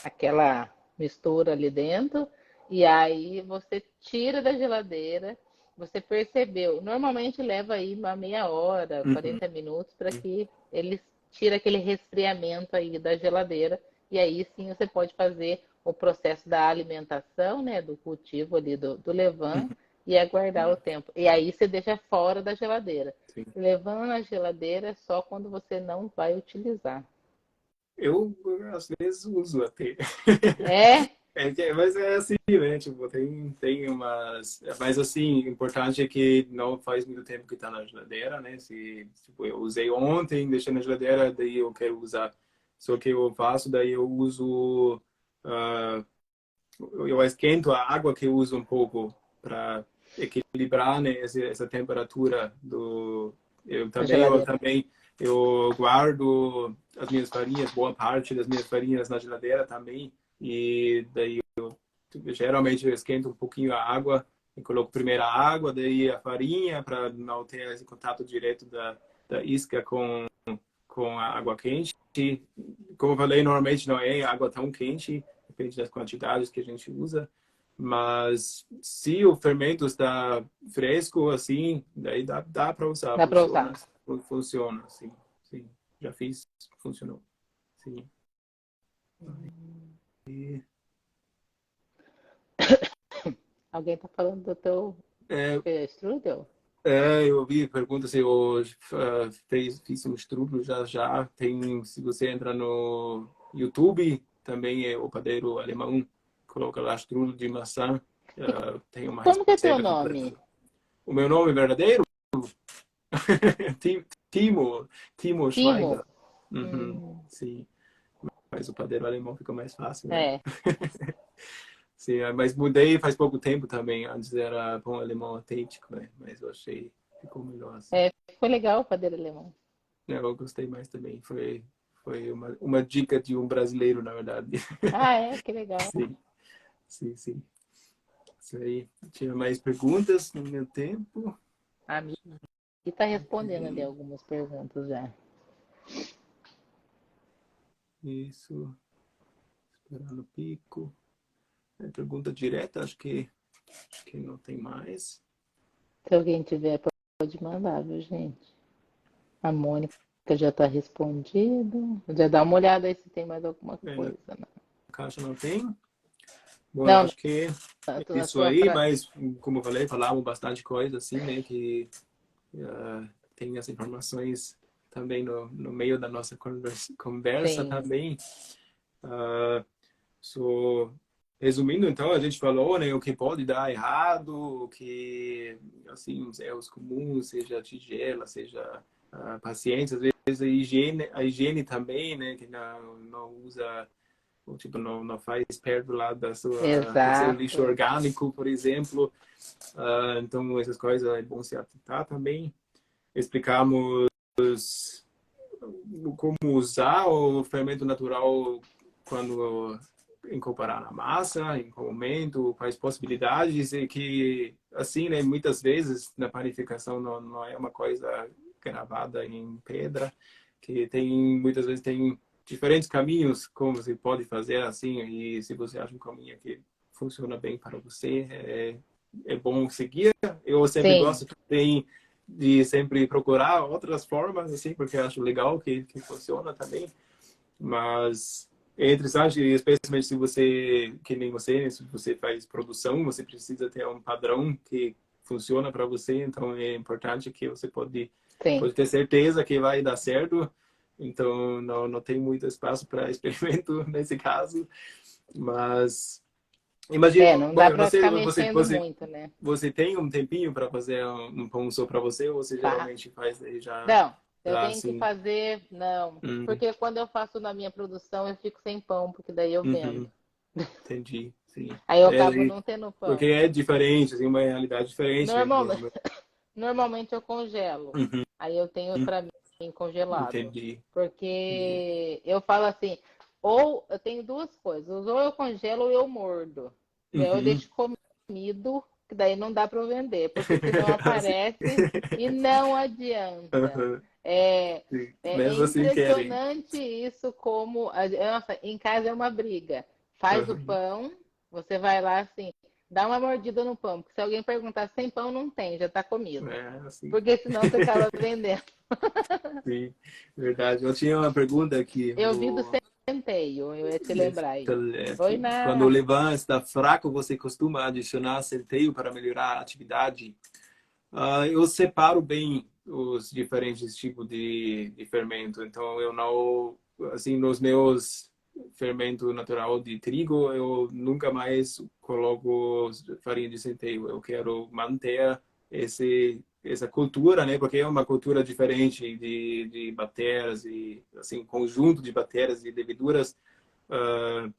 aquela mistura ali dentro, e aí você tira da geladeira você percebeu. Normalmente leva aí uma meia hora, Uhum. 40 minutos para que ele tire aquele resfriamento aí da geladeira. E aí sim você pode fazer o processo da alimentação, né, do cultivo ali do levain Uhum. e aguardar o Sim, tempo. E aí você deixa fora da geladeira. sim. Levando na geladeira é só quando você não vai utilizar. Eu, às vezes, uso até. É? Mas é assim, né? Tipo, tem umas. Mas assim, o importante é que não faz muito tempo que tá na geladeira, né? Se, tipo, eu usei ontem, deixei na geladeira, daí eu quero usar. Só que eu faço, daí eu uso. ah, eu esquento a água que eu uso um pouco para equilibrar, né, essa temperatura do. Na Eu geladeira. também eu guardo as minhas farinhas, boa parte das minhas farinhas na geladeira também. E daí geralmente eu esquento um pouquinho a água e coloco primeiro a água, daí a farinha para não ter esse contato direto da isca com a água quente. Como eu falei, normalmente não é água tão quente, depende das quantidades que a gente usa. Mas se o fermento está fresco, assim, daí dá para usar, Dá para usar. funciona, sim, sim. Já fiz, funcionou, sim. E, Alguém tá falando do teu é, strudel? eu vi pergunta se eu fiz um estudo já. Tem, se você entra no YouTube, também é o padeiro alemão, coloca lá estudo de maçã, E tem uma como que é teu receita nome? completa. O meu nome verdadeiro? Timo, Timo Timo? Schweiger. Uhum, Hum, sim, mas o padeiro alemão fica mais fácil, né? é. Sim, mas mudei faz pouco tempo também. Antes era pão alemão autêntico, né? Mas eu achei ficou melhor assim. É, foi legal o padeiro alemão. Eu gostei mais também. Foi uma dica de um brasileiro, na verdade. Ah, é? Que legal. Sim, sim, sim. Isso aí. Tinha mais perguntas no meu tempo? A Mi tá respondendo ali Ok. algumas perguntas já. Isso. Esperar no pico. Pergunta direta, acho que não tem mais. Se alguém tiver, pode mandar, viu, gente? A Mônica já tá respondido. Já dá uma olhada aí se tem mais alguma Na coisa. Né? caixa não tem. Bom, eu Não, acho que é na isso tua aí, fra... mas como eu falei, falamos bastante coisa assim, né? Que tem as informações também no meio da nossa conversa Sim, também. Uh, so, resumindo, então, a gente falou, né, o que pode dar errado, o que, assim, os erros comuns, seja tigela, seja pacientes, às vezes a higiene também, né, que não usa, ou, tipo, não faz perto lá do seu lixo exato. orgânico, por exemplo. Então, essas coisas é bom se atentar também. Explicamos como usar o fermento natural quando incorporar na massa, em qual momento, quais possibilidades e que assim, né, muitas vezes na panificação não é uma coisa gravada em pedra, que tem muitas vezes tem diferentes caminhos como você pode fazer assim e se você acha um caminho que funciona bem para você, é bom seguir. Eu sempre Sim, gosto também de sempre procurar outras formas, assim, porque eu acho legal que funciona também. Mas é interessante, especialmente se você, que nem você, né, se você faz produção, você precisa ter um padrão que funciona para você. Então é importante que você sim. pode ter certeza que vai dar certo. Então não tem muito espaço para experimento nesse caso. Mas imagina, É, não dá para ficar mexendo muito, né? você tem um tempinho para fazer um pão só para você ou você Tá. geralmente faz aí Não, eu já tenho que assim? fazer, não, Hum, porque quando eu faço na minha produção eu fico sem pão, porque daí eu vendo. uhum, entendi, sim. Aí eu acabo É, não tendo porque pão. é diferente, assim, uma realidade diferente, né? Normalmente, normalmente eu congelo. Uhum, Aí eu tenho para mim congelado. entendi. Entendi. Porque eu falo assim, ou eu tenho duas coisas, ou eu congelo ou eu mordo. E aí eu Uhum. deixo comido, que daí não dá para eu vender, porque senão Assim. aparece e não adianta. Uhum, É, sim. é Mesmo assim querem. impressionante isso como nossa, em casa é uma briga. Faz o Uhum, pão, você vai lá assim, dá uma mordida no pão, porque se alguém perguntar sem pão, não tem, já está comido. É, assim, Porque senão você acaba vendendo. sim, verdade. Eu tinha uma pergunta aqui. Eu vi do centeio, eu ia te lembrar aí. Oi, Quando o na. levain está fraco, você costuma adicionar centeio para melhorar a atividade? Eu separo bem os diferentes tipos de fermento. Então, eu não, assim, nos meus fermento natural de trigo, eu nunca mais coloco farinha de centeio. Eu quero manter essa cultura, né? Porque é uma cultura diferente de bactérias e assim conjunto de bactérias e leveduras. Uh,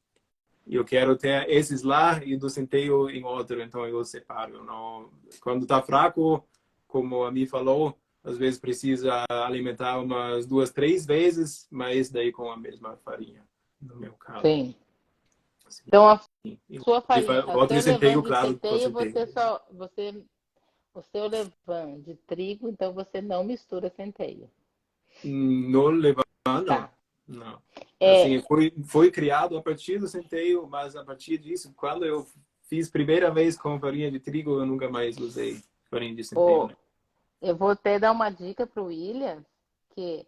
eu quero ter esses lá e do centeio em outro, então eu separo. Eu não, quando está fraco, como a Mi falou, às vezes precisa alimentar umas 2, 3 vezes, mas daí com a mesma farinha, no meu caso. Sim. Assim. Então, E sua farinha, o outro seu centeio, levain de claro, com centeio, centeio. o seu levain de trigo, então você não mistura centeio. No levain, não. Tá. Não. Assim, É, foi criado a partir do centeio, mas a partir disso, quando eu fiz primeira vez com farinha de trigo, eu nunca mais usei farinha de centeio, o, né? eu vou até dar uma dica para o William, que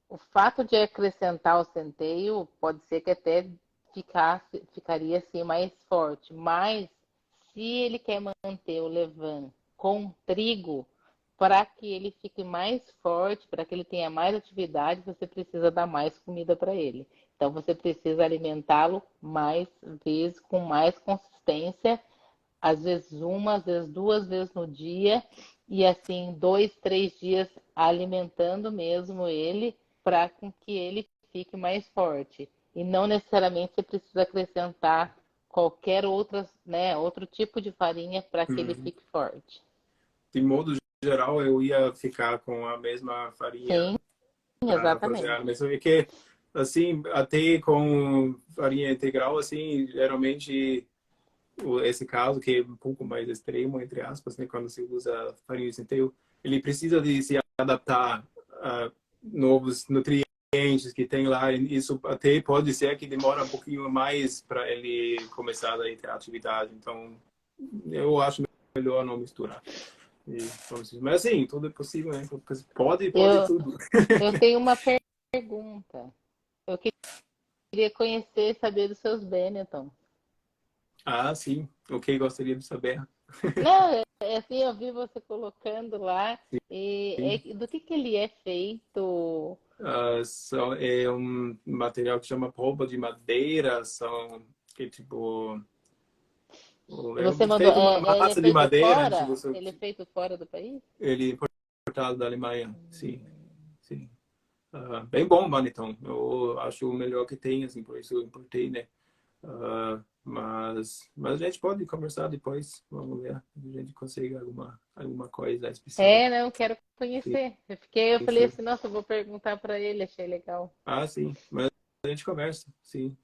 o fato de acrescentar o centeio pode ser que até ficaria assim mais forte, mas se ele quer manter o levain com trigo, para que ele fique mais forte, para que ele tenha mais atividade, você precisa dar mais comida para ele. Então você precisa alimentá-lo mais vezes, com mais consistência, às vezes uma, às vezes 2 vezes no dia, e assim 2, 3 dias alimentando mesmo ele para que ele fique mais forte. E não necessariamente você precisa acrescentar qualquer outra, né, outro tipo de farinha para que ele Uhum. fique forte. De modo geral, eu ia ficar com a mesma farinha Sim, para fazer a exatamente. mesma, porque assim, até com farinha integral, assim, geralmente esse caso que é um pouco mais extremo, entre aspas, né, quando se usa farinha de centeio, ele precisa de se adaptar a novos nutrientes que tem lá. Isso até pode ser que demora um pouquinho mais para ele começar a ter atividade. Então, eu acho melhor não misturar. Mas assim, tudo é possível, né? Pode Eu, tudo. eu tenho uma pergunta. Eu queria conhecer e saber dos seus Benetton. Ah, sim. O que gostaria de saber? Não, assim, eu vi você colocando lá. Sim. Do que ele é feito? É um material que chama polpa de madeira, são que tipo Você é mandou, feito uma ele é massa de feito madeira, tipo, fora? Ele é feito fora do país? ele é importado da Alemanha, sim, sim. Bem bom, Maniton. Eu acho o melhor que tem, assim, por isso eu importei, né? Mas a gente pode conversar depois, vamos ver, se a gente consegue alguma coisa especial. É, não, quero conhecer. Eu Sim, falei sim. assim, nossa, eu vou perguntar para ele, achei legal. Sim, mas a gente conversa, sim.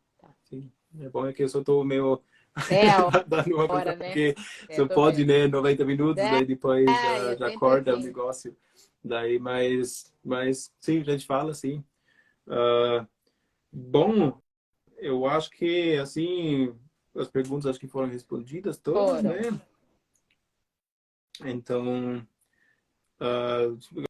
Sim. É bom é que eu só tô meio É a dando uma hora, pensada, né? porque É, só tô pode, vendo. né, 90 minutos, daí depois É já sempre corta o assim. negócio. Daí, mas sim, a gente fala assim. Ah, bom, eu acho que, assim, as perguntas acho que foram respondidas todas, né? Foram. Então,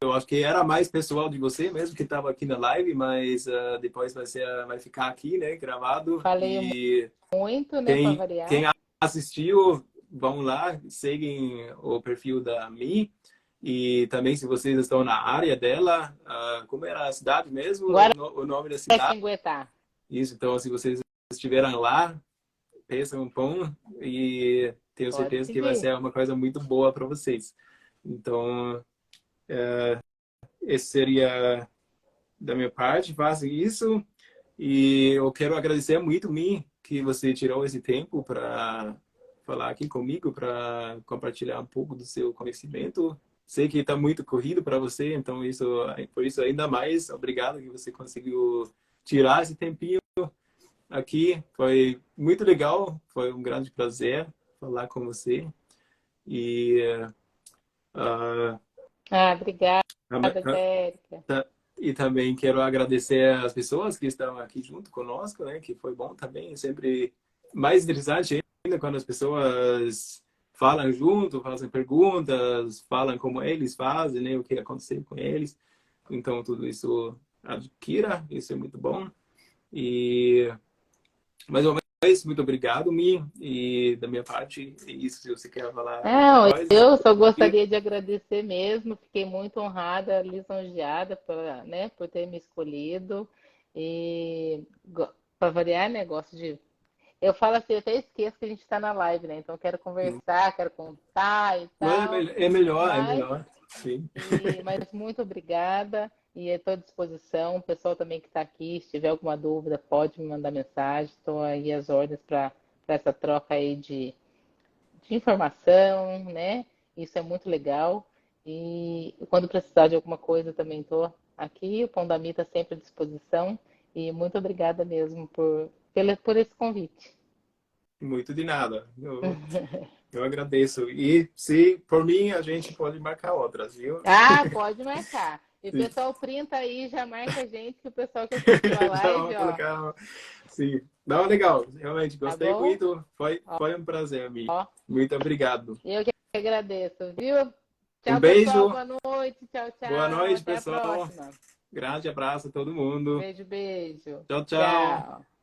eu acho que era mais pessoal de você mesmo que estava aqui na live, mas depois vai ficar aqui, né, gravado. Falei E muito, né, para quem variar. assistiu, vão lá, seguem o perfil da Mi. E também, se vocês estão na área dela, como era a cidade mesmo, o nome da cidade? Guaratinguetá. Isso, então, se vocês estiverem lá, peçam um pão e tenho Pode certeza que vai seguir. ser uma coisa muito boa para vocês. Então, esse seria da minha parte, faça isso. E eu quero agradecer muito, Mi, que você tirou esse tempo para falar aqui comigo, para compartilhar um pouco do seu conhecimento. Sei que está muito corrido para você, então por isso ainda mais obrigado que você conseguiu tirar esse tempinho aqui. Foi muito legal, foi um grande prazer falar com você. E uh, Ah, obrigada, Érica. E também quero agradecer as pessoas que estão aqui junto conosco, né? Que foi bom também, sempre mais interessante quando as pessoas falam junto, fazem perguntas, falam como eles fazem, né, o que aconteceu com eles. Então, tudo isso adquira, isso é muito bom. E, mais uma vez, muito obrigado, Mi. E da minha parte, é isso. Se você quer falar alguma Não, coisa. eu só gostaria de agradecer mesmo, fiquei muito honrada, lisonjeada por, né, por ter me escolhido. E para variar, negócio de. Eu falo assim, eu até esqueço que a gente está na live, né? Então eu quero conversar, quero contar e Mas tal. é melhor, é Mas, melhor. Sim. mas muito obrigada e estou à disposição. O pessoal também que está aqui, se tiver alguma dúvida, pode me mandar mensagem. Estou aí às ordens para essa troca aí de informação, né? Isso é muito legal. E quando precisar de alguma coisa, também estou aqui. O Pão da Mita sempre à disposição. E muito obrigada mesmo por esse convite. Muito de nada. Eu agradeço. E se por mim, a gente pode marcar outras, viu? Ah, pode marcar. E o Sim. pessoal printa aí, já marca a gente, que o pessoal que assistiu a Então, live, vou ó, colocar. Sim. Não, legal. Realmente, tá gostei bom? muito. Foi, Ó, foi um prazer, Mi. ó, Muito obrigado. eu que agradeço, viu? Um Tchau, pessoal. beijo. Boa noite. Tchau, Boa tchau. noite, Até a pessoal. próxima. Grande abraço a todo mundo. Beijo, beijo. Tchau, tchau. Tchau.